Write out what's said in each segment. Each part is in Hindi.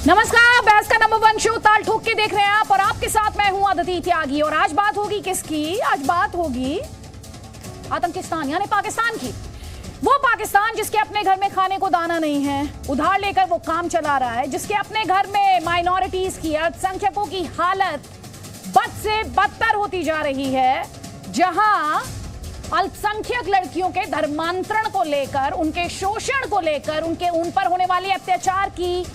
नमस्कार, बहस का नंबर 1 शो ताल ठोक के देख रहे हैं आप, और आपके साथ मैं हूं अदिति त्यागी। और आज बात होगी किसकी? आज बात होगी आतंकिस्तान यानी पाकिस्तान की। वो पाकिस्तान जिसके अपने घर में खाने को दाना नहीं है, उधार लेकर वो काम चला रहा है, जिसके अपने घर में माइनॉरिटीज की, अल्पसंख्यकों की हालत बद से बदतर होती जा रही है, जहां अल्पसंख्यक लड़कियों के धर्मांतरण को लेकर, उनके शोषण को लेकर, उन पर होने वाले अत्याचार की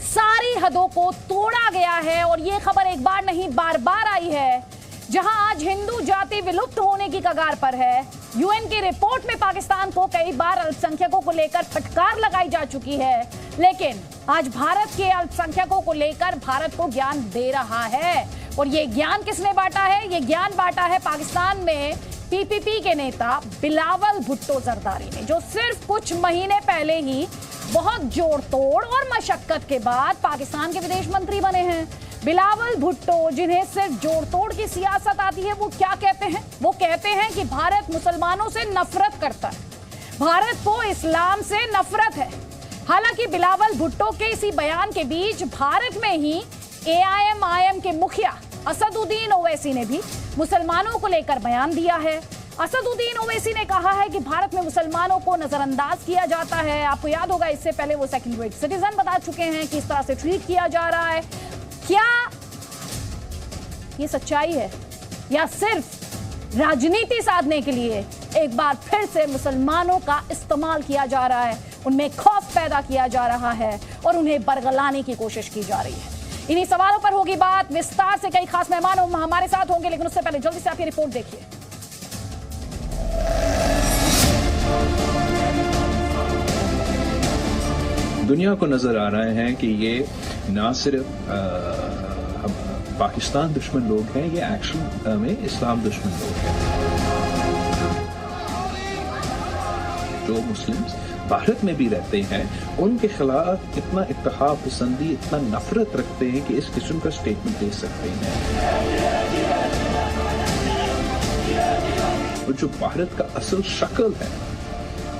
सारी हदों को तोड़ा गया है। और ये खबर एक बार नहीं बार बार आई है, जहां आज हिंदू जाति विलुप्त होने की कगार पर है। यूएन की रिपोर्ट में पाकिस्तान को कई बार अल्पसंख्यकों को लेकर फटकार लगाई जा चुकी है, लेकिन आज भारत के अल्पसंख्यकों को लेकर भारत को ज्ञान दे रहा है। और ये ज्ञान किसने बांटा है? ये ज्ञान बांटा है पाकिस्तान में पीपीपी के नेता बिलावल भुट्टो जरदारी ने, जो सिर्फ कुछ महीने पहले ही बहुत जोड़ तोड़ और मशक्कत के बाद पाकिस्तान के विदेश मंत्री बने हैं। बिलावल भुट्टो, जिन्हें सिर्फ जोड़ तोड़ की सियासत आती है, वो क्या कहते हैं? वो कहते हैं कि भारत मुसलमानों से नफरत करता है, भारत को इस्लाम से नफरत है। हालांकि बिलावल भुट्टो के इसी बयान के बीच भारत में ही एआईएम के मुखिया असदुद्दीन ओवैसी ने भी मुसलमानों को लेकर बयान दिया है। असदुद्दीन ओवैसी ने कहा है कि भारत में मुसलमानों को नजरअंदाज किया जाता है। आपको याद होगा, इससे पहले वो सेकंड रेट सिटीजन बता चुके हैं कि इस तरह से ट्रीट किया जा रहा है। क्या ये सच्चाई है, या सिर्फ राजनीति साधने के लिए एक बार फिर से मुसलमानों का इस्तेमाल किया जा रहा है, उनमें खौफ पैदा किया जा रहा है और उन्हें बरगलाने की कोशिश की जा रही है? इन्हीं सवालों पर होगी बात विस्तार से। कई खास मेहमान हमारे साथ होंगे, लेकिन उससे पहले जल्दी से आप ये रिपोर्ट देखिए। दुनिया को नजर आ रहा है कि ये ना सिर्फ पाकिस्तान दुश्मन लोग हैं, ये एक्शन में इस्लाम दुश्मन लोग हैं। जो मुस्लिम्स भारत में भी रहते हैं, उनके खिलाफ इतना इत्तेहाद पसंदी, इतना नफरत रखते हैं कि इस किस्म का स्टेटमेंट दे सकते हैं। और जो भारत का असल शक्ल है,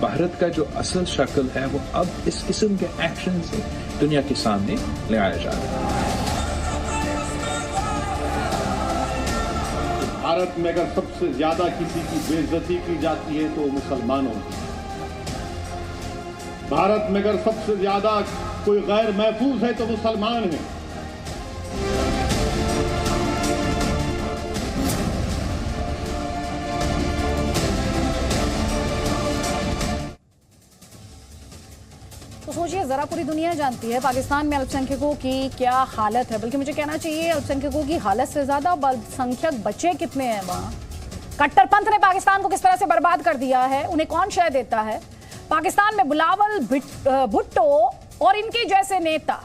भारत का जो असल शक्ल है, वो अब इस किस्म के एक्शन से दुनिया के सामने लाया जा रहा है। भारत में अगर सबसे ज्यादा किसी की बेइज्जती की जाती है तो मुसलमानों की। भारत में अगर सबसे ज्यादा कोई गैर महफूज है तो मुसलमान है। तो सोचिए जरा, पूरी दुनिया जानती है पाकिस्तान में अल्पसंख्यकों की क्या हालत है, बल्कि मुझे कहना चाहिए अल्पसंख्यकों की हालत से ज्यादा अल्पसंख्यक बच्चे कितने हैं वहां। कट्टरपंथ ने पाकिस्तान को किस तरह से बर्बाद कर दिया है, उन्हें कौन शय देता है? पाकिस्तान में बिलावल भुट्टो और इनके जैसे नेता,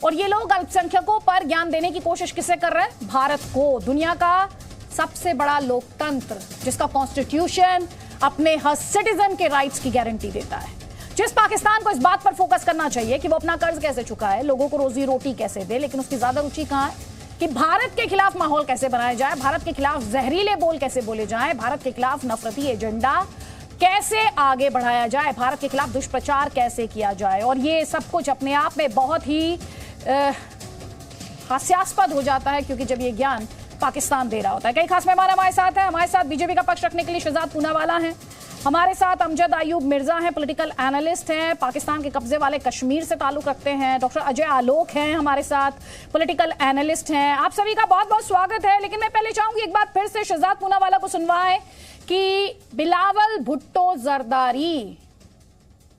और ये लोग अल्पसंख्यकों पर ज्ञान देने की कोशिश किसे कर रहे हैं? भारत को, दुनिया का सबसे बड़ा लोकतंत्र, जिसका कॉन्स्टिट्यूशन अपने हर सिटीजन के राइट्स की गारंटी देता है, जिस पाकिस्तान को इस बात पर फोकस करना चाहिए कि वो अपना कर्ज कैसे चुकाए, लोगों को रोजी रोटी कैसे दे, लेकिन उसकी ज्यादा रुचि कहां है कि भारत के खिलाफ माहौल कैसे बनाया जाए, भारत के खिलाफ जहरीले बोल कैसे बोले जाए, भारत के खिलाफ नफरती एजेंडा कैसे आगे बढ़ाया जाए, भारत के खिलाफ दुष्प्रचार कैसे किया जाए। और ये सब कुछ अपने आप में बहुत ही हास्यास्पद हो जाता है, क्योंकि जब ये ज्ञान पाकिस्तान दे रहा होता है। कई खास मेहमान हमारे साथ हैं। हमारे साथ बीजेपी का पक्ष रखने के लिए शहजाद पूनावाला हैं, हमारे साथ अमजद अयूब मिर्जा हैं, पॉलिटिकल एनालिस्ट हैं, पाकिस्तान के कब्जे वाले कश्मीर से ताल्लुक रखते हैं। डॉक्टर अजय आलोक हैं हमारे साथ, पॉलिटिकल एनालिस्ट हैं। आप सभी का बहुत बहुत स्वागत है। लेकिन मैं पहले चाहूंगी एक बार फिर से शहजाद पूनावाला को सुनवाएं कि बिलावल भुट्टो जरदारी,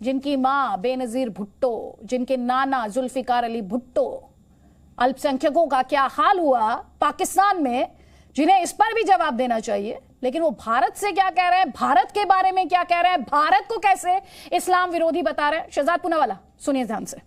जिनकी मां बेनजीर भुट्टो, जिनके नाना जुल्फिकार अली भुट्टो, अल्पसंख्यकों का क्या हाल हुआ पाकिस्तान में, जिन्हें इस पर भी जवाब देना चाहिए। लेकिन वो भारत से क्या कह रहे हैं, भारत के बारे में क्या कह रहे हैं, भारत को कैसे इस्लाम विरोधी बता रहे हैं? शहजाद पूनावाला, सुनिए ध्यान से।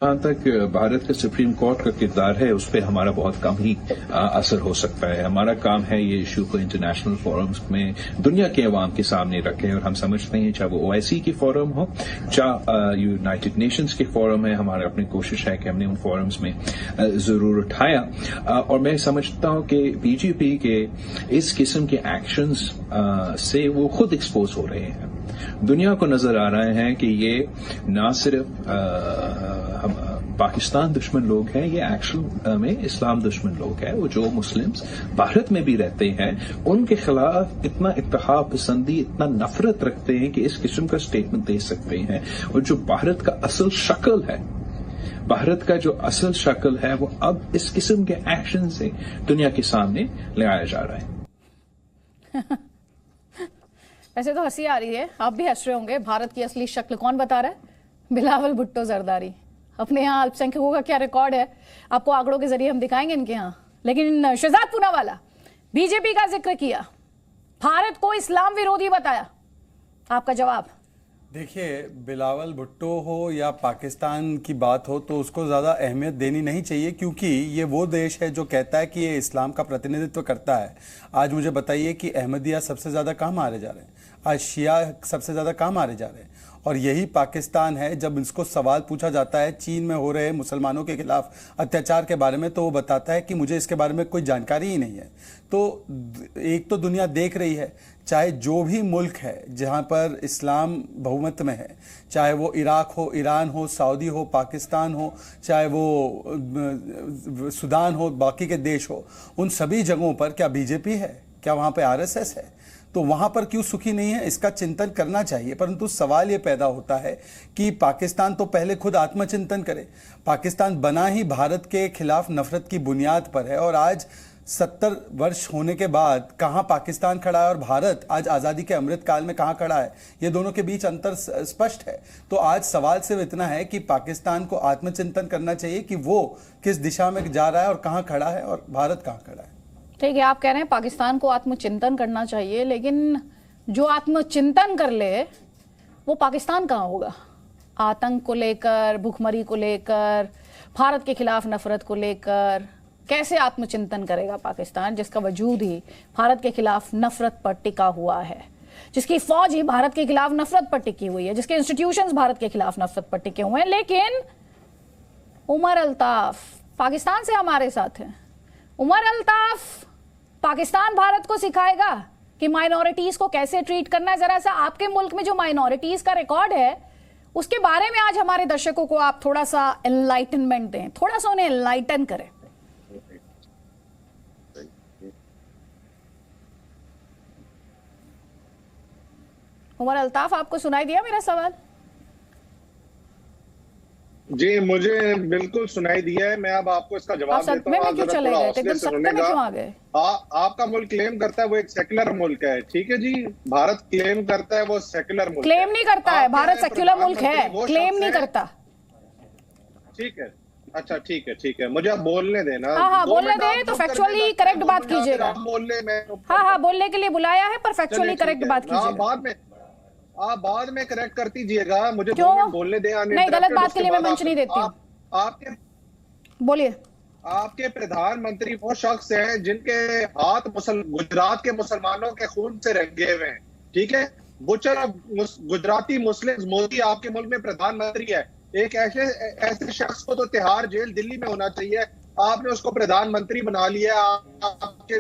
जहां तक भारत के सुप्रीम कोर्ट का किरदार है, उस पर हमारा बहुत कम ही असर हो सकता है। हमारा काम है ये इशू को इंटरनेशनल फोरम्स में दुनिया के अवाम के सामने रखें, और हम समझते हैं चाहे वो ओआईसी की फोरम हो, चाहे यूनाइटेड नेशंस के फोरम है, हमारी अपनी कोशिश है कि हमने उन फोरम्स में जरूर उठाया। और मैं समझता हूं कि बीजेपी के इस किस्म के एक्शंस से वो खुद एक्सपोज हो रहे हैं। दुनिया को नजर आ रहा है कि ये ना सिर्फ पाकिस्तान दुश्मन लोग हैं, ये एक्चुअल में इस्लाम दुश्मन लोग हैं। वो जो मुस्लिम्स भारत में भी रहते हैं उनके खिलाफ इतना इत्तेहाद पसंदी, इतना नफरत रखते हैं कि इस किस्म का स्टेटमेंट दे सकते हैं। और जो भारत का असल शक्ल है, भारत का जो असल शक्ल है, वो अब इस किस्म के एक्शन से दुनिया के सामने ले आया जा रहा है। वैसे तो हंसी आ रही है, आप भी हंस रहे होंगे। भारत की असली शक्ल कौन बता रहा है? बिलावल भुट्टो जरदारी। अपने यहाँ अल्पसंख्यकों का क्या रिकॉर्ड है आपको आंकड़ों के जरिए हम दिखाएंगे इनके यहाँ। लेकिन शहजाद पूनावाला, बीजेपी का जिक्र किया, भारत को इस्लाम विरोधी बताया, आपका जवाब? देखिए, बिलावल भुट्टो हो या पाकिस्तान की बात हो तो उसको ज़्यादा अहमियत देनी नहीं चाहिए, क्योंकि ये वो देश है जो कहता है कि ये इस्लाम का प्रतिनिधित्व करता है। आज मुझे बताइए कि अहमदिया सबसे ज़्यादा कहाँ मारे जा रहे हैं, आज शिया सबसे ज़्यादा कहाँ मारे जा रहे हैं। और यही पाकिस्तान है, जब इसको सवाल पूछा जाता है चीन में हो रहे मुसलमानों के खिलाफ अत्याचार के बारे में, तो वो बताता है कि मुझे इसके बारे में कोई जानकारी ही नहीं है। तो एक तो दुनिया देख रही है, चाहे जो भी मुल्क है जहाँ पर इस्लाम बहुमत में है, चाहे वो इराक हो, ईरान हो, सऊदी हो, पाकिस्तान हो, चाहे वो सूडान हो, बाकी के देश हो, उन सभी जगहों पर क्या बीजेपी है, क्या वहाँ पे आरएसएस है? तो वहां पर क्यों सुखी नहीं है, इसका चिंतन करना चाहिए। परंतु सवाल ये पैदा होता है कि पाकिस्तान तो पहले खुद आत्मचिंतन करे। पाकिस्तान बना ही भारत के खिलाफ नफरत की बुनियाद पर है, और आज 70 वर्ष होने के बाद कहां पाकिस्तान खड़ा है और भारत आज आज़ादी के अमृत काल में कहां खड़ा है, ये दोनों के बीच अंतर स्पष्ट है। तो आज सवाल सिर्फ इतना है कि पाकिस्तान को आत्मचिंतन करना चाहिए कि वो किस दिशा में जा रहा है और कहां खड़ा है, और भारत कहां खड़ा है। ठीक है, आप कह रहे हैं पाकिस्तान को आत्मचिंतन करना चाहिए, लेकिन जो आत्मचिंतन कर ले वो पाकिस्तान कहाँ होगा? आतंक को लेकर, भुखमरी को लेकर, भारत के खिलाफ नफरत को लेकर कैसे आत्मचिंतन करेगा पाकिस्तान, जिसका वजूद ही भारत के खिलाफ नफरत पर टिका हुआ है, जिसकी फौज ही भारत के खिलाफ नफरत पर टिकी हुई है, जिसके इंस्टीट्यूशंस भारत के खिलाफ नफरत पर टिके हुए हैं। लेकिन उमर अल्ताफ पाकिस्तान से हमारे साथ हैं। उमर अल्ताफ, पाकिस्तान भारत को सिखाएगा कि माइनॉरिटीज को कैसे ट्रीट करना है। जरा सा आपके मुल्क में जो माइनॉरिटीज का रिकॉर्ड है उसके बारे में आज हमारे दर्शकों को आप थोड़ा सा एनलाइटनमेंट दें, थोड़ा सा उन्हें एनलाइटन करें। उमर अल्ताफ, आपको सुनाई दिया मेरा सवाल? जी, मुझे बिल्कुल सुनाई दिया है। मैं अब आपको इसका जवाब देता हूं। आप क्यों चले गए? एकदम सख्त में क्यों आ गए? आपका मुल्क क्लेम करता है वो एक सेक्युलर मुल्क है, ठीक है जी। भारत क्लेम करता है वो सेक्युलर मुल्क क्लेम नहीं करता है, भारत सेक्युलर मुल्क है, क्लेम नहीं करता। ठीक है, अच्छा ठीक है, ठीक है, मुझे आप बोलने देना। हाँ, बोलने दे तो फैक्चुअली करेक्ट बात कीजिएगा। हाँ, बोलने के लिए बुलाया है, पर फैक्चुअली करेक्ट बात कीजिएगा। आप बाद में करेक्ट कर दीजिएगा, मुझे क्यों बोलने दें। नहीं, गलत बात के लिए मैं मंच नहीं देती हूँ। आपके बोलिए। आपके प्रधानमंत्री वो शख्स हैं जिनके हाथ गुजरात के मुसलमानों के खून से रंगे हुए हैं, ठीक है। बुचर गुजराती मुस्लिम मोदी आपके मुल्क में प्रधानमंत्री है। एक ऐसे शख्स को तो तिहाड़ जेल दिल्ली में होना चाहिए, आपने उसको प्रधानमंत्री बना लिया। आपके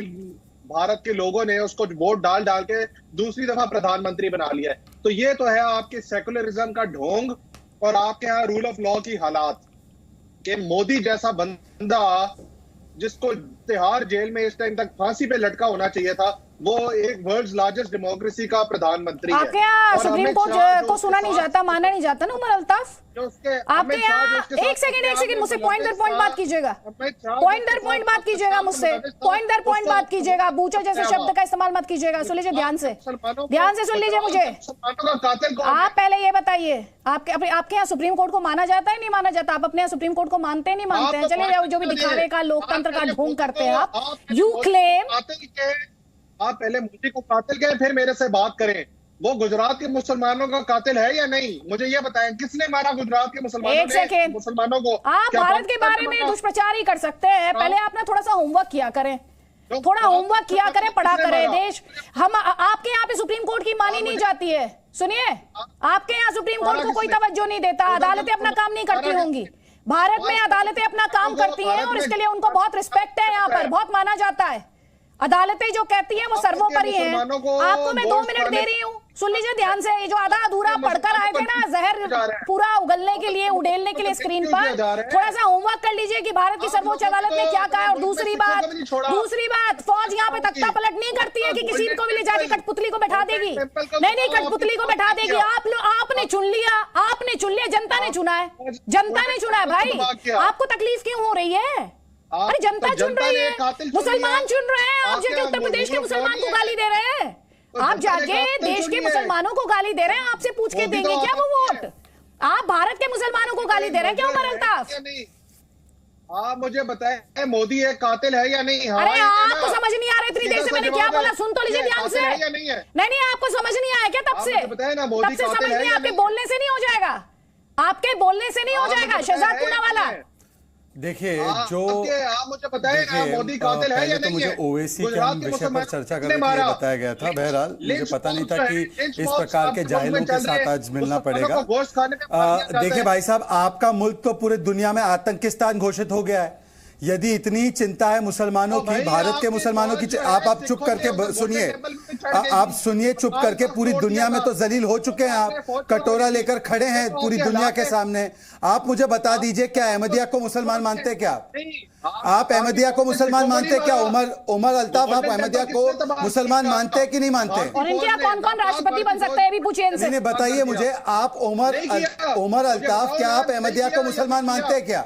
भारत के लोगों ने उसको वोट डाल के दूसरी दफा प्रधानमंत्री बना लिया है। तो ये तो है आपके सेकुलरिज्म का ढोंग और आपके यहाँ रूल ऑफ लॉ की हालात कि मोदी जैसा बंदा जिसको तिहाड़ जेल में इस टाइम तक फांसी पे लटका होना चाहिए था, वो एक वर्ल्ड लार्जेस्ट डेमोक्रेसी का प्रधानमंत्री है। आपके यहाँ सुप्रीम कोर्ट को सुना नहीं जाता, माना नहीं जाता ना उमर अल्ताफ? आपके यहाँ एक सेकंड मुझसे पॉइंट दर पॉइंट बात कीजिएगा, पॉइंट दर पॉइंट बात कीजिएगा मुझसे, पॉइंट दर पॉइंट बात कीजिएगा। बूचर जैसे शब्द का इस्तेमाल मत कीजिएगा। सुन लीजिए ध्यान से सुन लीजिए मुझे। आप पहले ये बताइए, आपके यहाँ सुप्रीम कोर्ट को माना जाता है नहीं माना जाता? आप अपने यहाँ सुप्रीम कोर्ट को मानते हैं नहीं मानते हैं? चलिए, जो भी दिखावे का लोकतंत्र का ढोंग करते हैं आप, यू क्लेम। आप पहले मोदी को कातिल कहें, फिर मेरे से बात करें। वो गुजरात के मुसलमानों का कातिल है या नहीं, मुझे ये बताएं। किसने मारा गुजरात के मुसलमानों को? आप भारत के बारे में दुष्प्रचार ही कर सकते हैं। पहले आप ना थोड़ा सा होमवर्क किया करें, थोड़ा होमवर्क किया करें, पढ़ा करें। देश हम आपके यहाँ पे सुप्रीम कोर्ट की मानी नहीं जाती है। सुनिए, आपके यहाँ सुप्रीम कोर्ट को कोई तवज्जो नहीं देता, अदालतें अपना काम नहीं करती होंगी। भारत में अदालतें अपना काम करती हैं और इसके लिए उनको बहुत रिस्पेक्ट है, यहाँ पर बहुत माना जाता है। अदालतें जो कहती हैं वो सर्वोपरि हैं। आपको मैं 2 मिनट दे रही हूँ, सुन लीजिए ध्यान से, ये जो आधा अधूरा पढ़कर आए थे ना जहर पूरा उगलने के लिए, उड़ेलने के लिए स्क्रीन पर, थोड़ा सा होमवर्क कर लीजिए कि भारत की सर्वोच्च अदालत ने क्या कहा है। और दूसरी बात, फौज यहाँ पे तख्ता पलट नहीं करती है कि किसी को भी ले जाके कठपुतली को बैठा देगी। नहीं, कठपुतली को बैठा देगी। आपने चुन लिया, जनता ने चुना है, भाई। आपको तकलीफ क्यों हो रही है? अरे जनता चुन रही है, मुसलमान चुन रहे हैं। आप जाके उत्तर प्रदेश के मुसलमान को गाली दे रहे हैं, आप जाके देश के मुसलमानों को गाली दे रहे हैं। आपसे पूछ के देंगे क्या वो वोट? आप भारत के मुसलमानों को गाली दे रहे हैं क्या उमर अल्ताफ? आप मुझे बताएं, मोदी एक कातिल है या नहीं? अरे आपको समझ नहीं आ रहा इतनी देर से मैंने क्या बोला? सुन तो लीजिए ध्यान से। नहीं, आपको समझ नहीं आया क्या तब से? बताए ना, मोदी समझ नहीं, आपके बोलने से नहीं हो जाएगा, आपके बोलने से नहीं हो जाएगा। शहजाद पूनावाला देखिए, जो आप मुझे बताएं ना, मोदी कातिल है या नहीं? तो मुझे ओवैसी के हम विषय पर चर्चा करने के लिए बताया गया था। बहरहाल मुझे पता नहीं था कि इस प्रकार के जाहिलों के साथ आज मिलना पड़ेगा। देखिए भाई साहब, आपका मुल्क तो पूरे दुनिया में आतंकिस्तान घोषित हो गया है। यदि इतनी चिंता है मुसलमानों की, भारत के मुसलमानों की, आप चुप करके सुनिए, आप सुनिए चुप करके। पूरी दुनिया में तो जलील हो चुके हैं आप, कटोरा लेकर खड़े हैं पूरी दुनिया के सामने। आप मुझे बता दीजिए, क्या अहमदिया को मुसलमान मानते क्या? आप अहमदिया को मुसलमान मानते क्या? उमर अल्ताफ, आप अहमदिया को मुसलमान मानते कि नहीं मानते? और इनके यहाँ कौन कौन राष्ट्रपति बन सकते हैं भी पूछिए इनसे। नहीं, बताइए मुझे, आप उमर अल्ताफ, क्या आप अहमदिया को मुसलमान मानते हैं क्या?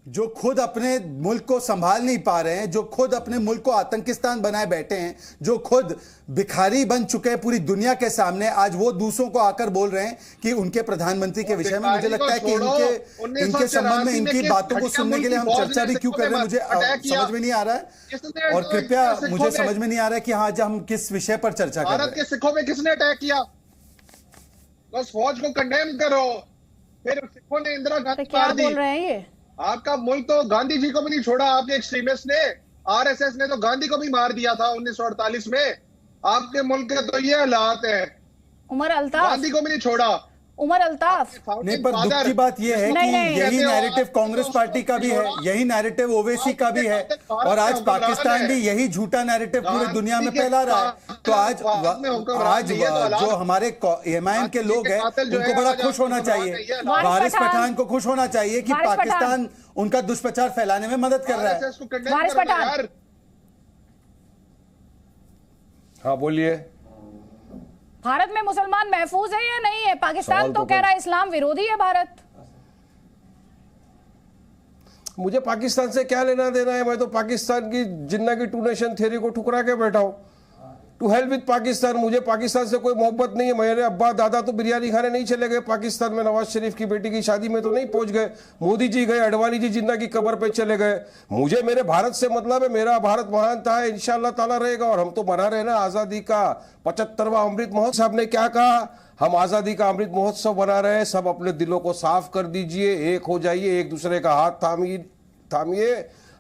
जो खुद अपने मुल्क को संभाल नहीं पा रहे हैं, जो खुद अपने मुल्क को आतंकिस्तान बनाए बैठे हैं, जो खुद भिखारी बन चुके हैं पूरी दुनिया के सामने, आज वो दूसरों को आकर बोल रहे हैं कि उनके प्रधानमंत्री के विषय में। मुझे लगता है कि इनके संबंध में, इनकी बातों को सुनने के लिए हम चर्चा भी क्यों कर रहे हैं, मुझे समझ में नहीं आ रहा है। और कृपया, मुझे समझ में नहीं आ रहा है कि आज हम किस विषय पर चर्चा कर रहे हैं। भारत के सिखों में किसने अटैक किया? बस फौज को कंडेम करो, फिर सिखों ने इंदिरा गांधी क्या बोल रहे हैं ये? आपका मुल्क तो गांधी जी को भी नहीं छोड़ा, आपके एक्सट्रीमिस्ट ने, आरएसएस ने तो गांधी को भी मार दिया था 1948 में। आपके मुल्क के तो ये हालात है। उमर अल्ताफ, गांधी को भी नहीं छोड़ा। उमर अल्ताफ, नहीं, पर दुख की बात यह है कि यही नैरेटिव कांग्रेस पार्टी का भी है, यही नैरेटिव ओवैसी का भी है, और आज पाकिस्तान भी यही झूठा नैरेटिव पूरी दुनिया में फैला रहा है। तो आज जो हमारे एमआईएम के लोग हैं, उनको बड़ा खुश होना चाहिए, वारिस पठान को खुश होना चाहिए कि पाकिस्तान उनका दुष्प्रचार फैलाने में मदद कर रहा है। वारिस पठान, हाँ बोलिए। भारत में मुसलमान महफूज है या नहीं है? पाकिस्तान तो कह रहा है इस्लाम विरोधी है भारत। मुझे पाकिस्तान से क्या लेना देना है? मैं तो पाकिस्तान की जिन्ना की टू नेशन थ्योरी को ठुकरा के बैठा हूं। To help with Pakistan. मुझे पाकिस्तान से कोई मोहब्बत नहीं है। मेरे अब्बा दादा तो बिरयानी खाने नहीं चले गए पाकिस्तान में, नवाज शरीफ की बेटी की शादी में तो नहीं पहुंच गए। मोदी जी गए, अडवाणी जी जिन्ना की कब्र पे चले गए। मुझे मेरे भारत से मतलब है, मेरा भारत महान था, इंशाअल्लाह ताला रहेगा। और हम तो मना रहे ना आजादी का 75वां अमृत महोत्सव। साहब ने क्या कहा? हम आजादी का अमृत महोत्सव बना रहे हैं। सब अपने दिलों को साफ कर दीजिए, एक हो जाइए, एक दूसरे का हाथ थामिए,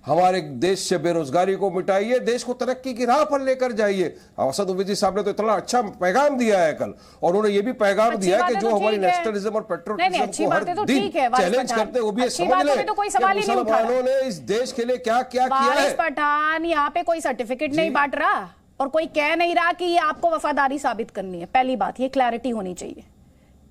हमारे देश से बेरोजगारी को मिटाइए, देश को तरक्की की राह पर लेकर जाइए। असद ओवैसी साहब ने तो इतना अच्छा पैगाम दिया है कल, और उन्होंने ये भी पैगाम दिया कि जो हमारी नेशनलिज्म और पेट्रियटिज्म को हर दिन चैलेंज करते हैं, वो भी समझ लें कि मुसलमानों ने इस देश के लिए क्या क्या किया है। पठान यहाँ पे कोई सर्टिफिकेट नहीं बांट रहा और कोई कह नहीं रहा कि आपको वफादारी साबित करनी है। पहली बात, ये क्लैरिटी होनी चाहिए।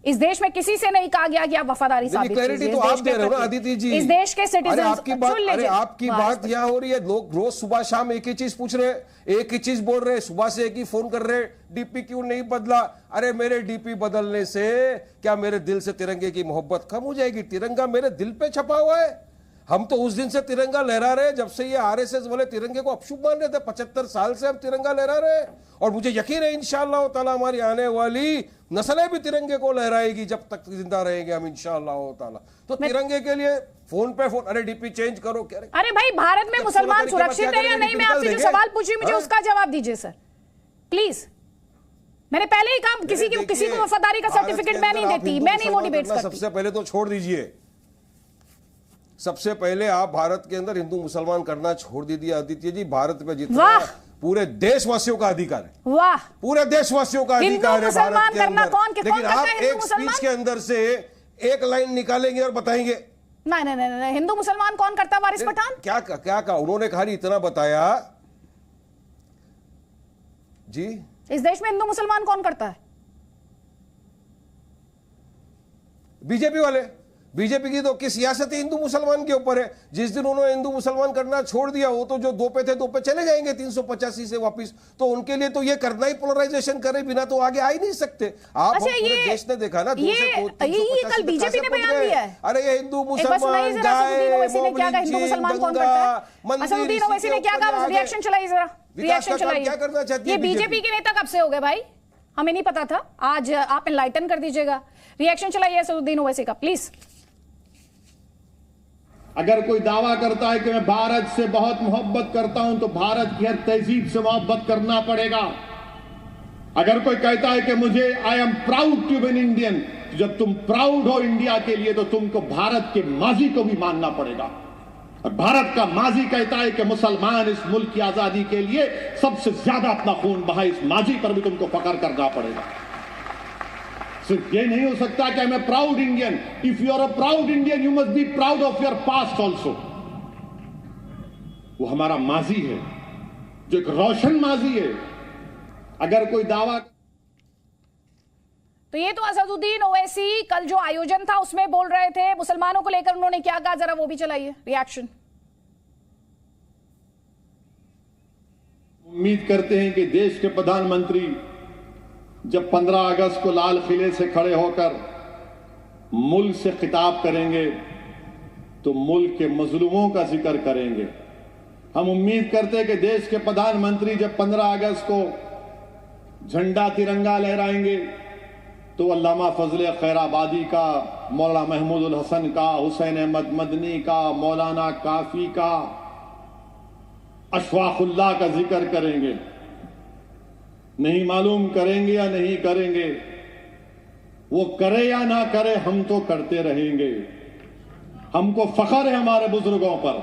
इस देश में किसी से नहीं कहा गया कि आप वफादारी साबित कीजिए। तो आप दे रहे हो ना अदिति जी, इस देश के सिटीजन। आपकी बात यहाँ हो रही है, लोग रोज सुबह शाम एक ही चीज पूछ रहे हैं, एक ही चीज बोल रहे हैं, सुबह से एक ही फोन कर रहे हैं, डीपी क्यों नहीं बदला? अरे मेरे डीपी बदलने से क्या मेरे दिल से तिरंगे की मोहब्बत कम हो जाएगी? तिरंगा मेरे दिल पे छपा हुआ है। हम तो उस दिन से तिरंगा लहरा रहे हैं जब से ये आरएसएस वाले तिरंगे को अपशुभ मान रहे थे। 75 साल से हम तिरंगा लहरा रहे हैं, और मुझे यकीन है इंशाअल्लाह ताला हमारी आने वाली नस्लें भी तिरंगे को लहराएगी जब तक जिंदा रहेंगे हम इंशाअल्लाह ताला। तो तिरंगे के लिए फोन पे फोन, अरे डीपी चेंज करो, क्या? अरे भाई, भारत में मुसलमान सुरक्षित है या नहीं? मैं आपसे जो सवाल पूछी, मुझे उसका जवाब दीजिए सर प्लीज। मैंने पहले ही कहा, किसी को वफादारी का सर्टिफिकेट मैं नहीं देती, मैं नहीं वो डिबेट करती। सबसे पहले तो छोड़ दीजिए, सबसे पहले आप भारत के अंदर हिंदू मुसलमान करना छोड़ दीजिए आदित्य जी। भारत में जितना पूरे देशवासियों का अधिकार है, वाह, पूरे देशवासियों का अधिकार है भारत के अंदर। लेकिन आप एक स्पीच के अंदर से एक लाइन निकालेंगे और बताएंगे नहीं, हिंदू मुसलमान कौन करता है? वारिस पठान क्या कहा? उन्होंने खाली इतना बताया जी इस देश में हिंदू मुसलमान कौन करता है? बीजेपी वाले। बीजेपी की तो किस सियासत ही हिंदू मुसलमान के ऊपर है। जिस दिन उन्होंने हिंदू मुसलमान करना छोड़ दिया, वो तो जो 2 पे थे 2 पे चले जाएंगे 385 से वापस। तो उनके लिए तो ये करना ही पोलराइजेशन करे बिना तो आगे आ ही नहीं सकते। आप अच्छा, पूरे देश ने देखा ना, 2 से ये कल बीजेपी ने बयान दिया है। अरे ये हिंदू मुसलमान असदुद्दीन मुसलमान कौन करता है? असदुद्दीन ओवैसी ने क्या कहा? रिएक्शन चलाइए जरा, रिएक्शन चलाइए। क्या करना चाहती है ये बीजेपी के नेता कब से हो गए भाई? हमें नहीं पता था, आज आप एनलाइटन कर दीजिएगा। रिएक्शन चलाइए असदुद्दीन ओवैसी का प्लीज। अगर कोई दावा करता है कि मैं भारत से बहुत मोहब्बत करता हूं तो भारत की हर तहजीब से मोहब्बत करना पड़ेगा। अगर कोई कहता है कि मुझे I am proud to be an Indian, जब तुम प्राउड हो इंडिया के लिए तो तुमको भारत के माजी को भी मानना पड़ेगा। और भारत का माजी कहता है कि मुसलमान इस मुल्क की आजादी के लिए सबसे ज्यादा अपना खून बहा, इस माजी पर भी तुमको फख्र करना पड़ेगा। सिर्फ ये नहीं हो सकता कि मैं proud Indian. If you are a proud Indian you must be proud of your past also. वो हमारा माजी है जो एक रोशन माजी है। अगर कोई दावा, तो ये तो असदुद्दीन ओवैसी कल जो आयोजन था उसमें बोल रहे थे। मुसलमानों को लेकर उन्होंने क्या कहा, जरा वो भी चलाइए रिएक्शन। उम्मीद करते हैं कि देश के प्रधानमंत्री जब 15 अगस्त को लाल किले से खड़े होकर मुल्क से खिताब करेंगे तो मुल्क के मजलूमों का जिक्र करेंगे। हम उम्मीद करते हैं कि देश के प्रधानमंत्री जब 15 अगस्त को झंडा तिरंगा लहराएंगे तो अल्लामा फजल खैराबादी का, मौलाना महमूदुल हसन का, हुसैन अहमद मदनी का, मौलाना काफी का, अशफाकुल्लाह का जिक्र करेंगे। नहीं मालूम करेंगे या नहीं करेंगे, वो करे या ना करे हम तो करते रहेंगे। हमको फख्र है हमारे बुजुर्गों पर।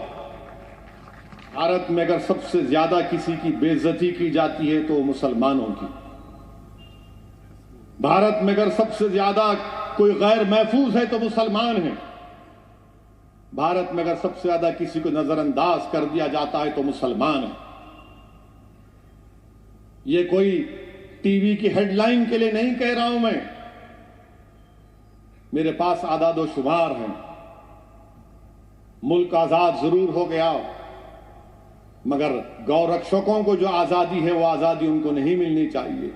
भारत में अगर सबसे ज्यादा किसी की बेइज्जती की जाती है तो मुसलमानों की। भारत में अगर सबसे ज्यादा कोई गैर महफूज है तो मुसलमान है। भारत में अगर सबसे ज्यादा किसी को नजरअंदाज कर दिया जाता है तो मुसलमान है। ये कोई टीवी की हेडलाइन के लिए नहीं कह रहा हूं मैं। मेरे पास आदाद व शुमार हैं। मुल्क आजाद जरूर हो गया मगर गौरक्षकों को जो आजादी है वो आजादी उनको नहीं मिलनी चाहिए।